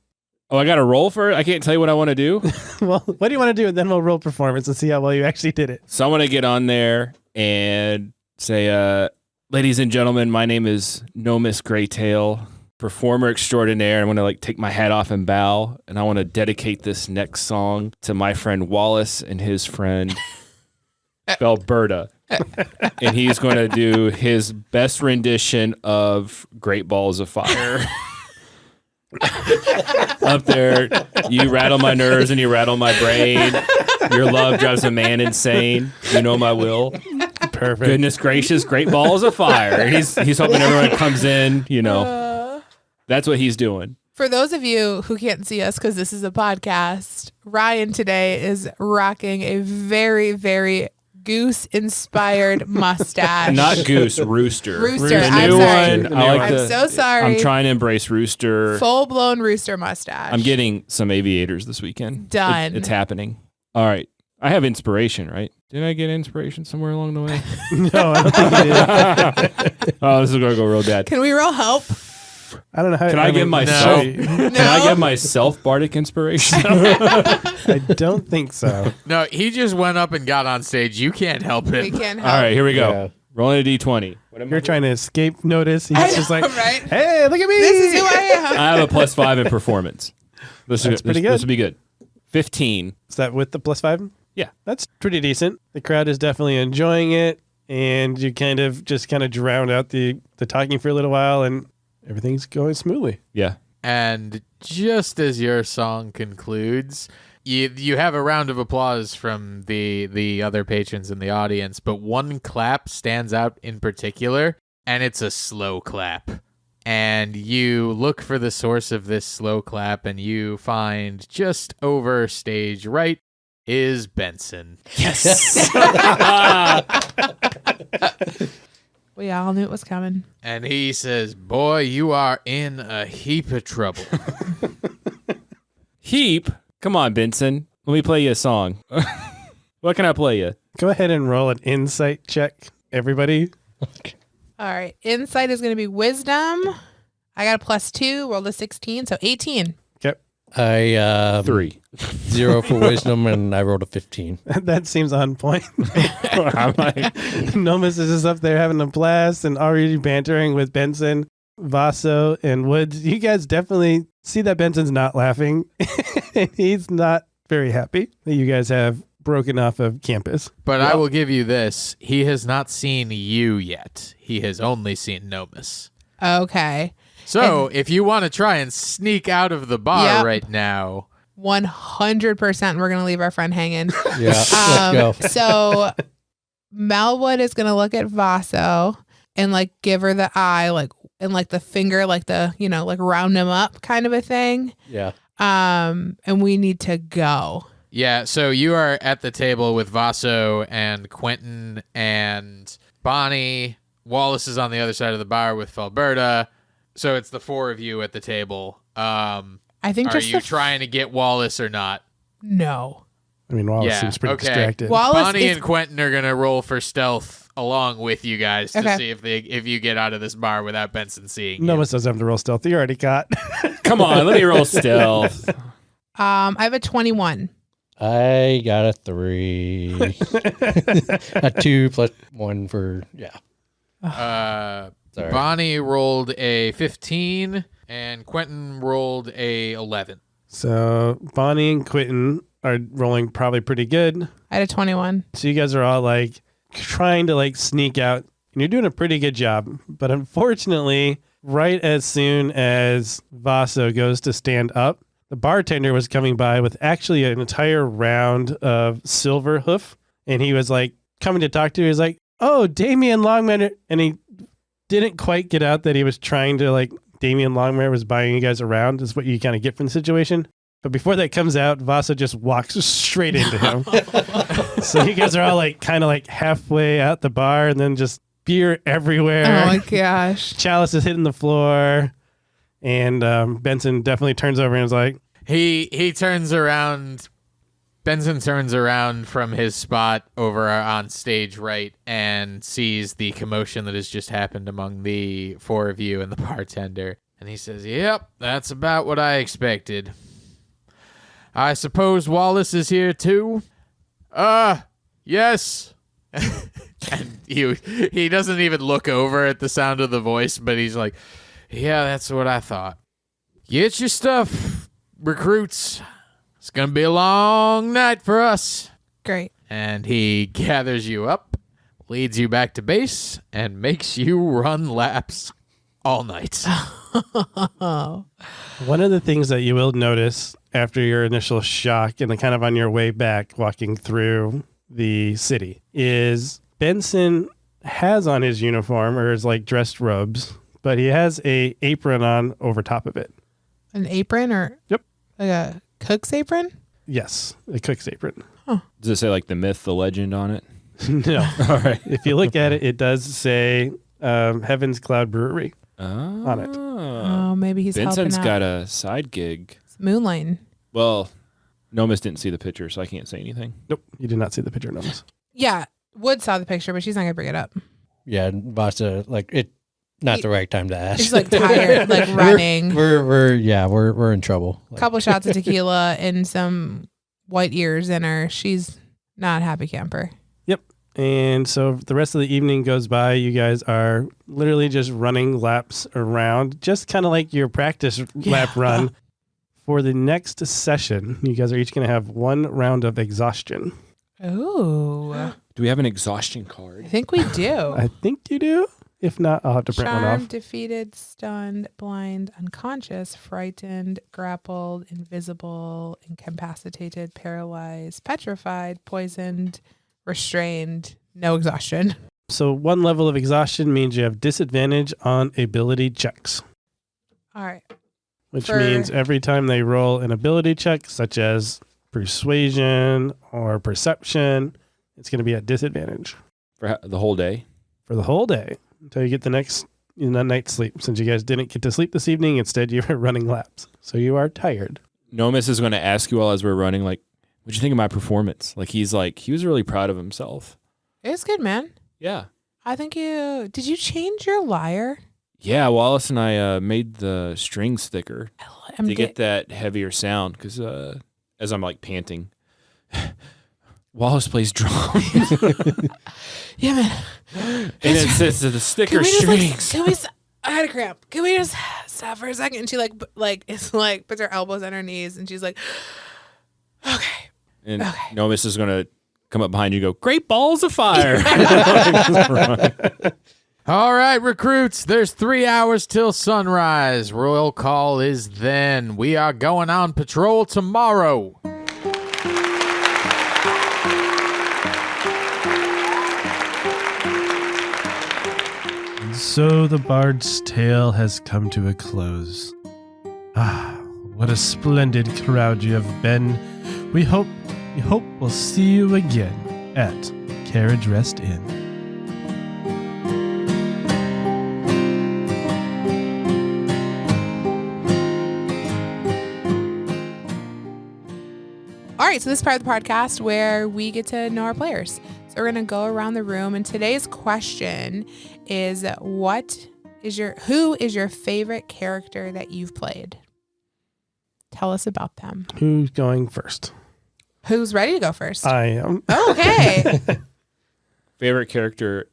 Oh, I got to roll for it? I can't tell you what I want to do. Well, what do you want to do? And then we'll roll performance and see how well you actually did it. So I want to get on there and say, ladies and gentlemen, my name is Nomis Greytail, performer extraordinaire. I want to like take my hat off and bow, and I want to dedicate this next song to my friend Wallace and his friend Alberta. And he's going to do his best rendition of Great Balls of Fire. Up there, you rattle my nerves and you rattle my brain. Your love drives a man insane. You know my will. Perfect. Goodness gracious, Great Balls of Fire. He's hoping everyone comes in, you know. That's what he's doing. For those of you who can't see us because this is a podcast, Ryan today is rocking a very, very goose-inspired mustache. Not goose, rooster. Rooster, The I'm new sorry. one. I like I'm so sorry. I'm trying to embrace rooster. Full-blown rooster mustache. I'm getting some aviators this weekend. Done. It's happening. All right. I have inspiration, right? Didn't I get inspiration somewhere along the way? No, I don't think you did. Oh, this is going to go real bad. Can we roll help? I don't know how. Can I give myself? No. Can I give myself bardic inspiration? I don't think so. No, he just went up and got on stage. You can't help We it. can't help. All right, here we go. Yeah. Rolling a d20. You're trying to escape notice. He's I just know, like, right? hey, look at me. This is who I am. I have a +5 in performance. That's pretty good. This will be good. 15. Is that with the +5? Yeah. That's pretty decent. The crowd is definitely enjoying it, and you kind of drown out the talking for a little while, and everything's going smoothly. Yeah. And just as your song concludes, you have a round of applause from the other patrons in the audience, but one clap stands out in particular, and it's a slow clap. And you look for the source of this slow clap, and you find just over stage right is Benson. Yes. We all knew it was coming. And he says, boy, you are in a heap of trouble. Heap. Come on, Benson. Let me play you a song. What can I play you? Go ahead and roll an insight check, everybody. All right. Insight is going to be wisdom. I got a +2. Rolled a 16, so 18. Okay. I 3. 0 for wisdom, and I rolled a 15. That seems on point. I'm like, Nomis is just up there having a blast and already bantering with Benson, Vaso, and Woods. You guys definitely see that Benson's not laughing. He's not very happy that you guys have broken off of campus. But I will give you this. He has not seen you yet. He has only seen Nomis. Okay. So if you want to try and sneak out of the bar Yep. right now, 100% we're going to leave our friend hanging. Yeah, let's go. So Melwood is going to look at Vaso and like give her the eye, like, and like the finger, like the, you know, like round him up kind of a thing. Yeah. And we need to go. yeah, so you are at the table with Vaso and Quentin and Bonnie. Wallace is on the other side of the bar with Felberta. So it's the four of you at the table. I think Are just you trying to get Wallace or not? No. I mean, Wallace Yeah, seems pretty okay. distracted. Wallace Bonnie is- and Quentin are gonna roll for stealth along with you guys to Okay. see if you get out of this bar without Benson seeing you. Nomis doesn't have to roll stealth. You already got. come on, let me roll stealth. I have a 21. I got a 3. A 2 plus 1 for, yeah. Sorry. Bonnie rolled a 15 and Quentin rolled a 11. So Bonnie and Quentin are rolling probably pretty good. I had a 21. So you guys are all like trying to like sneak out, and you're doing a pretty good job. But unfortunately, right as soon as Vaso goes to stand up, the bartender was coming by with actually an entire round of silver hoof, and he was like coming to talk to you. He's like, "Oh, Damian Longman," and he didn't quite get out that he was trying to like Damian Longman was buying you guys around. Is what you kind of get from the situation. But before that comes out, Vaso just walks straight into him. So you guys are all like kind of like halfway out the bar, and then just beer everywhere. Oh my gosh. Chalice is hitting the floor, and Benson definitely turns over and is like, He turns around Benson turns around from his spot over on stage right and sees the commotion that has just happened among the four of you and the bartender. And he says, "Yep, that's about what I expected. I suppose Wallace is here too?" Yes. And he doesn't even look over at the sound of the voice, but he's like, "Yeah, that's what I thought. Get your stuff, recruits. It's going to be a long night for us." Great. And he gathers you up, leads you back to base, and makes you run laps all night. One of the things that you will notice after your initial shock and then kind of on your way back walking through the city is Benson has on his uniform or his like dressed robes, but he has a apron on over top of it. An apron or Yep. like a cook's apron? Yes, a cook's apron. Does it say like the myth, the legend on it? No. All right. If you look at it, it does say Heaven's Cloud Brewery. On it. Oh, maybe he's Benson's helping out. got a side gig. It's moonlighting. Well, Nomis didn't see the picture, so I can't say anything. Nope, you did not see the picture, Nomis. Yeah, Wood saw the picture, but she's not gonna bring it up. Yeah, Vasa, like it. Not the right time to ask. She's like tired, like running. We're in trouble. A couple shots of tequila and some white ears in her. She's not a happy camper. And so the rest of the evening goes by. You guys are literally just running laps around, just kind of like your practice lap run. For the next session, you guys are each going to have one round of exhaustion. Oh, Do we have an exhaustion I card? think we do. I think you do. If not, I'll have to print one Charmed, off. defeated, stunned, blind, unconscious, frightened, grappled, invisible, incapacitated, paralyzed, petrified, poisoned, restrained, no exhaustion. So one level of exhaustion means you have disadvantage on ability checks, All right. which For- means every time they roll an ability check, such as persuasion or perception, it's going to be at disadvantage For the whole day? for the whole day until you get the next night's sleep. Since you guys didn't get to sleep this evening, instead you were running laps. So you are tired. Nomis is going to ask you all as we're running, like, what'd you think of my performance? He was really proud of himself. It was good, man. Yeah. I think did you change your lyre? Yeah, Wallace and I made the strings thicker I'm to get that heavier sound because as I'm like panting, Wallace plays drums. Yeah, man. And it says the sticker Can we just, strings. I had a cramp. Can we just stop for a second? And she puts her elbows on her knees and she's like, okay. And Okay. Nomis is going to come up behind you and go, great balls of fire. All right, recruits, there's 3 hours till sunrise. Royal call is then. We are going on patrol tomorrow. So the Bard's Tale has come to a close. Ah, what a splendid crowd you have been. We hope we'll see you again at Carriage Rest Inn. All right, so this is part of the podcast where we get to know our players. So we're going to go around the room, and today's question is who is your favorite character that you've played? Tell us about them. Who's going first? Who's ready to go first? I am. Okay. Favorite character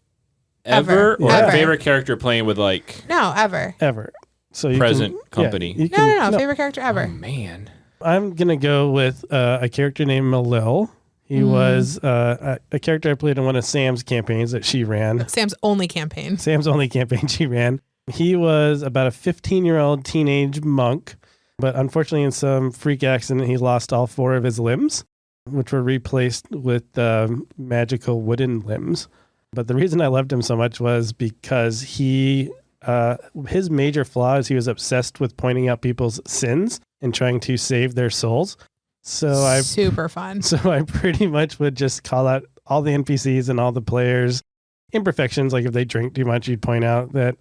Ever. ever? Or Yeah. favorite character playing with No, ever. Ever. So you present can, company? Yeah, you No, can- no. Favorite character Oh, ever. man. I'm going to go with a character named Malil. He was a character I played in one of Sam's campaigns that she ran. Sam's only campaign. Sam's only campaign she ran. He was about a 15-year-old teenage monk, but unfortunately in some freak accident, he lost all 4 of his limbs, which were replaced with magical wooden limbs. But the reason I loved him so much was because his major flaw is he was obsessed with pointing out people's sins and trying to save their souls. So Super fun. I pretty much would just call out all the NPCs and all the players' imperfections. Like if they drink too much, you'd point out that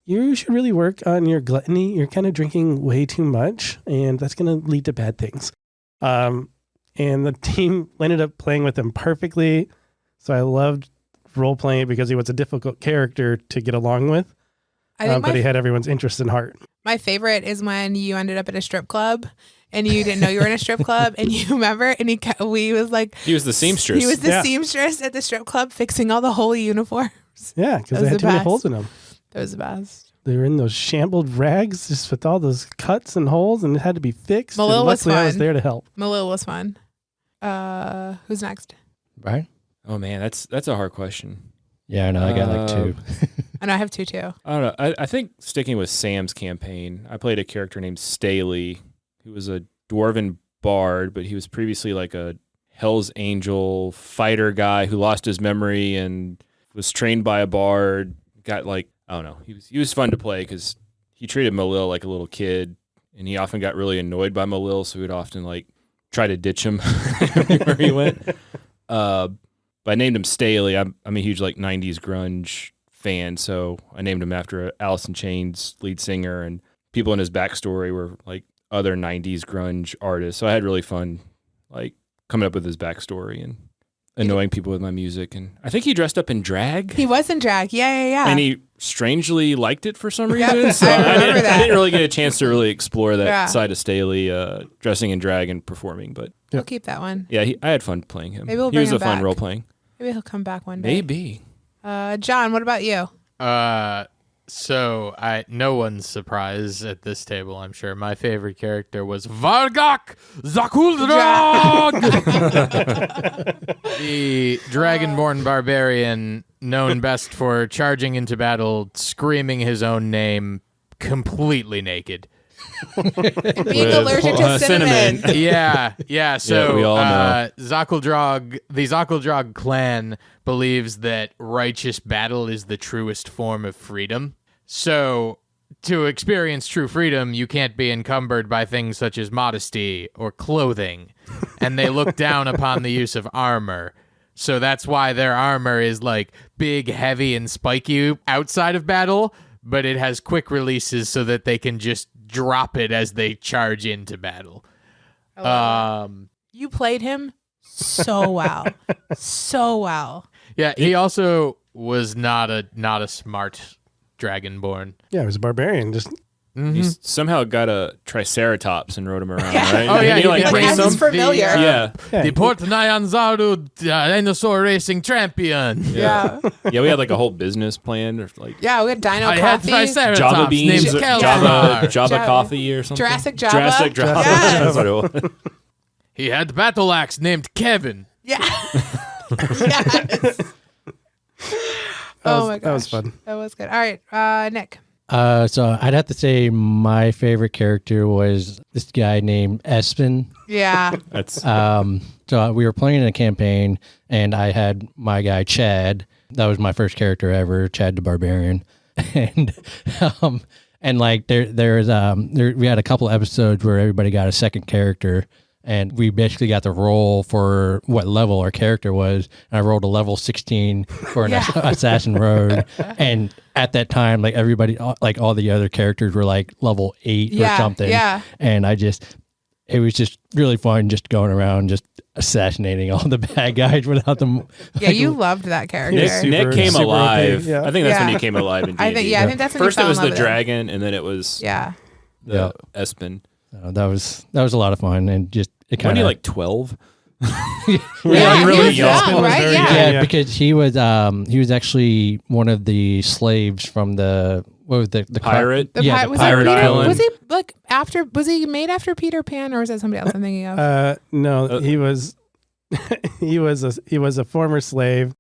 you should really work on your gluttony. You're kind of drinking way too much, and that's going to lead to bad things. and the team ended up playing with him perfectly. So I loved role playing because he was a difficult character to get along with. I think but he had everyone's interest in heart. my favorite is when you ended up at a strip club and you didn't know you were in a strip club, and you remember, and he was the seamstress. He was the seamstress at the strip club fixing all the holy uniforms. Yeah, because they had too many holes in them. That was the best. They were in those shambled rags just with all those cuts and holes, and it had to be fixed. Malil was fun. I was there to help. Malil was fun. Who's next? Brian? Oh man, that's a hard question. Yeah, I know. I got like 2. I know I have 2 too. I don't know. I think sticking with Sam's campaign, I played a character named Staley, who was a dwarven bard, but he was previously like a Hell's Angel fighter guy who lost his memory and was trained by a bard. Got like, I don't know. He was fun to play because he treated Malil like a little kid, and he often got really annoyed by Malil, so he would often like try to ditch him everywhere he went. But I named him Staley. I'm a huge like 90s grunge fan, so I named him after Alice in Chains lead singer, and people in his backstory were like other 90s grunge artists. So I had really fun like coming up with his backstory and annoying people with my music. And I think he dressed up in drag. He was in drag. Yeah. And he strangely liked it for some reason. Yep, So I didn't really get a chance to really explore that side of Staley, dressing in drag and performing. But we'll keep that one. yeah, I had fun playing him. Maybe we'll he was bring a him fun back. role playing. Maybe he'll come back one day. Maybe. John, what about you? So no one's surprised at this table, I'm sure. My favorite character was Vargak Zakuldrag, the dragonborn barbarian known best for charging into battle, screaming his own name, completely naked. Being allergic to cinnamon. Yeah. So we all know. the Zakuldrag clan believes that righteous battle is the truest form of freedom. So to experience true freedom, you can't be encumbered by things such as modesty or clothing. And they look down upon the use of armor. So that's why their armor is like big, heavy, and spiky outside of battle, but it has quick releases so that they can just drop it as they charge into battle. You played him so well. So well. Yeah, he also was not a smart dragonborn. Yeah, he was a barbarian. Just He somehow got a Triceratops and rode him around, right? Oh, yeah, And he like he raced as him. is familiar. Yeah. The Port Nyanzaru dinosaur racing champion. Yeah. Yeah, we had like a whole business plan. Or like Yeah, we had Dino I had Coffee. Triceratops Java beans, named or Kelvar. Java coffee or something. Jurassic Java. Jurassic Java. Yes. That's what it was. He had battle axe named Kevin. Yeah. Yes. Oh my gosh. that was fun. That was good. All right, Nick. So I'd have to say my favorite character was this guy named Espen. Yeah. That's So we were playing in a campaign, and I had my guy Chad. That was my first character ever, Chad the Barbarian, and like we had a couple episodes where everybody got a second character, and we basically got the roll for what level our character was. And I rolled a level 16 for an assassin rogue, and at that time, like everybody, like all the other characters were like level 8 or something. Yeah. And it was just really fun just going around just assassinating all the bad guys without them. Yeah, you loved that character. Nick came super alive. OP, yeah. I think that's when Yeah. he came alive in D&D. I think that's when First you it fell was in love the with him. dragon, and then it was Yeah. the Espen. That was a lot of fun, and just it Wasn't kind he of like 12? Yeah, really he was young. young, right? Yeah. Yeah. because he was actually one of the slaves from the Pirate? The yeah, pi- the was Pirate it Peter, Island. Was he like after? Was he made after Peter Pan, or is that somebody else I'm thinking of? No, he was he was a former slave,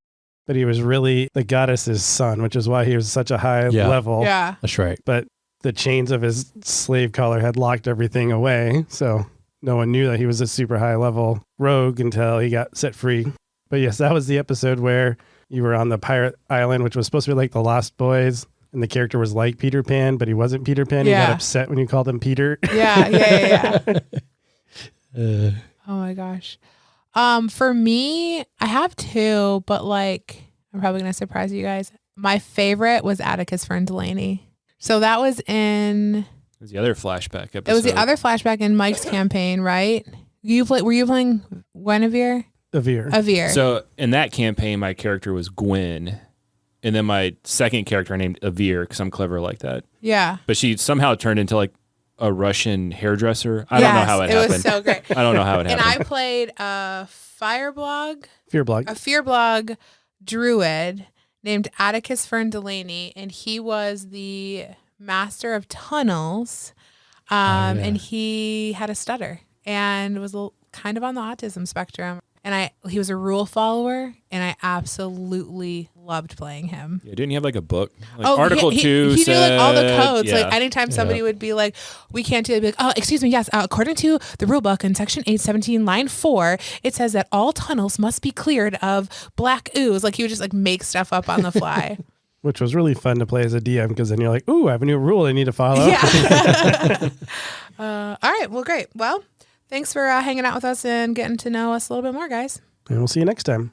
but he was really the goddess's son, which is why he was such a high Yeah. level. Yeah. That's right. But the chains of his slave collar had locked everything away, so no one knew that he was a super high level rogue until he got set free. But yes, that was the episode where you were on the pirate island, which was supposed to be like the Lost Boys, and the character was like Peter Pan, but he wasn't Peter Pan. Yeah. He got upset when you called him Peter. Yeah. Oh my gosh. For me, I have 2, but like I'm probably gonna surprise you guys. My favorite was Atticus Fern Delaney. So that was in It was the other flashback episode. It was the other flashback in Mike's campaign, right? Were you playing Guinevere? Avir. So in that campaign, my character was Gwen, and then my second character I named Avir because I'm clever like that. Yeah. But she somehow turned into like a Russian hairdresser. I don't know how it happened. It was so great. I don't know how it And happened. I played a Fearblog. Fearblog druid named Atticus Fern Delaney, and he was the master of tunnels. And he had a stutter and was kind of on the autism spectrum. And he was a rule follower, and I absolutely loved playing him. Yeah, didn't he have like a book? Like Article 2 he knew like all the codes. Yeah. Like anytime somebody would be like, we can't do it, I'd be like, oh, excuse me, yes. According to the rule book in section 817, line 4, it says that all tunnels must be cleared of black ooze. Like he would just like make stuff up on the fly. Which was really fun to play as a DM because then you're like, ooh, I have a new rule I need to follow. Yeah. All right. Well, great. Well, thanks for hanging out with us and getting to know us a little bit more, guys. And we'll see you next time.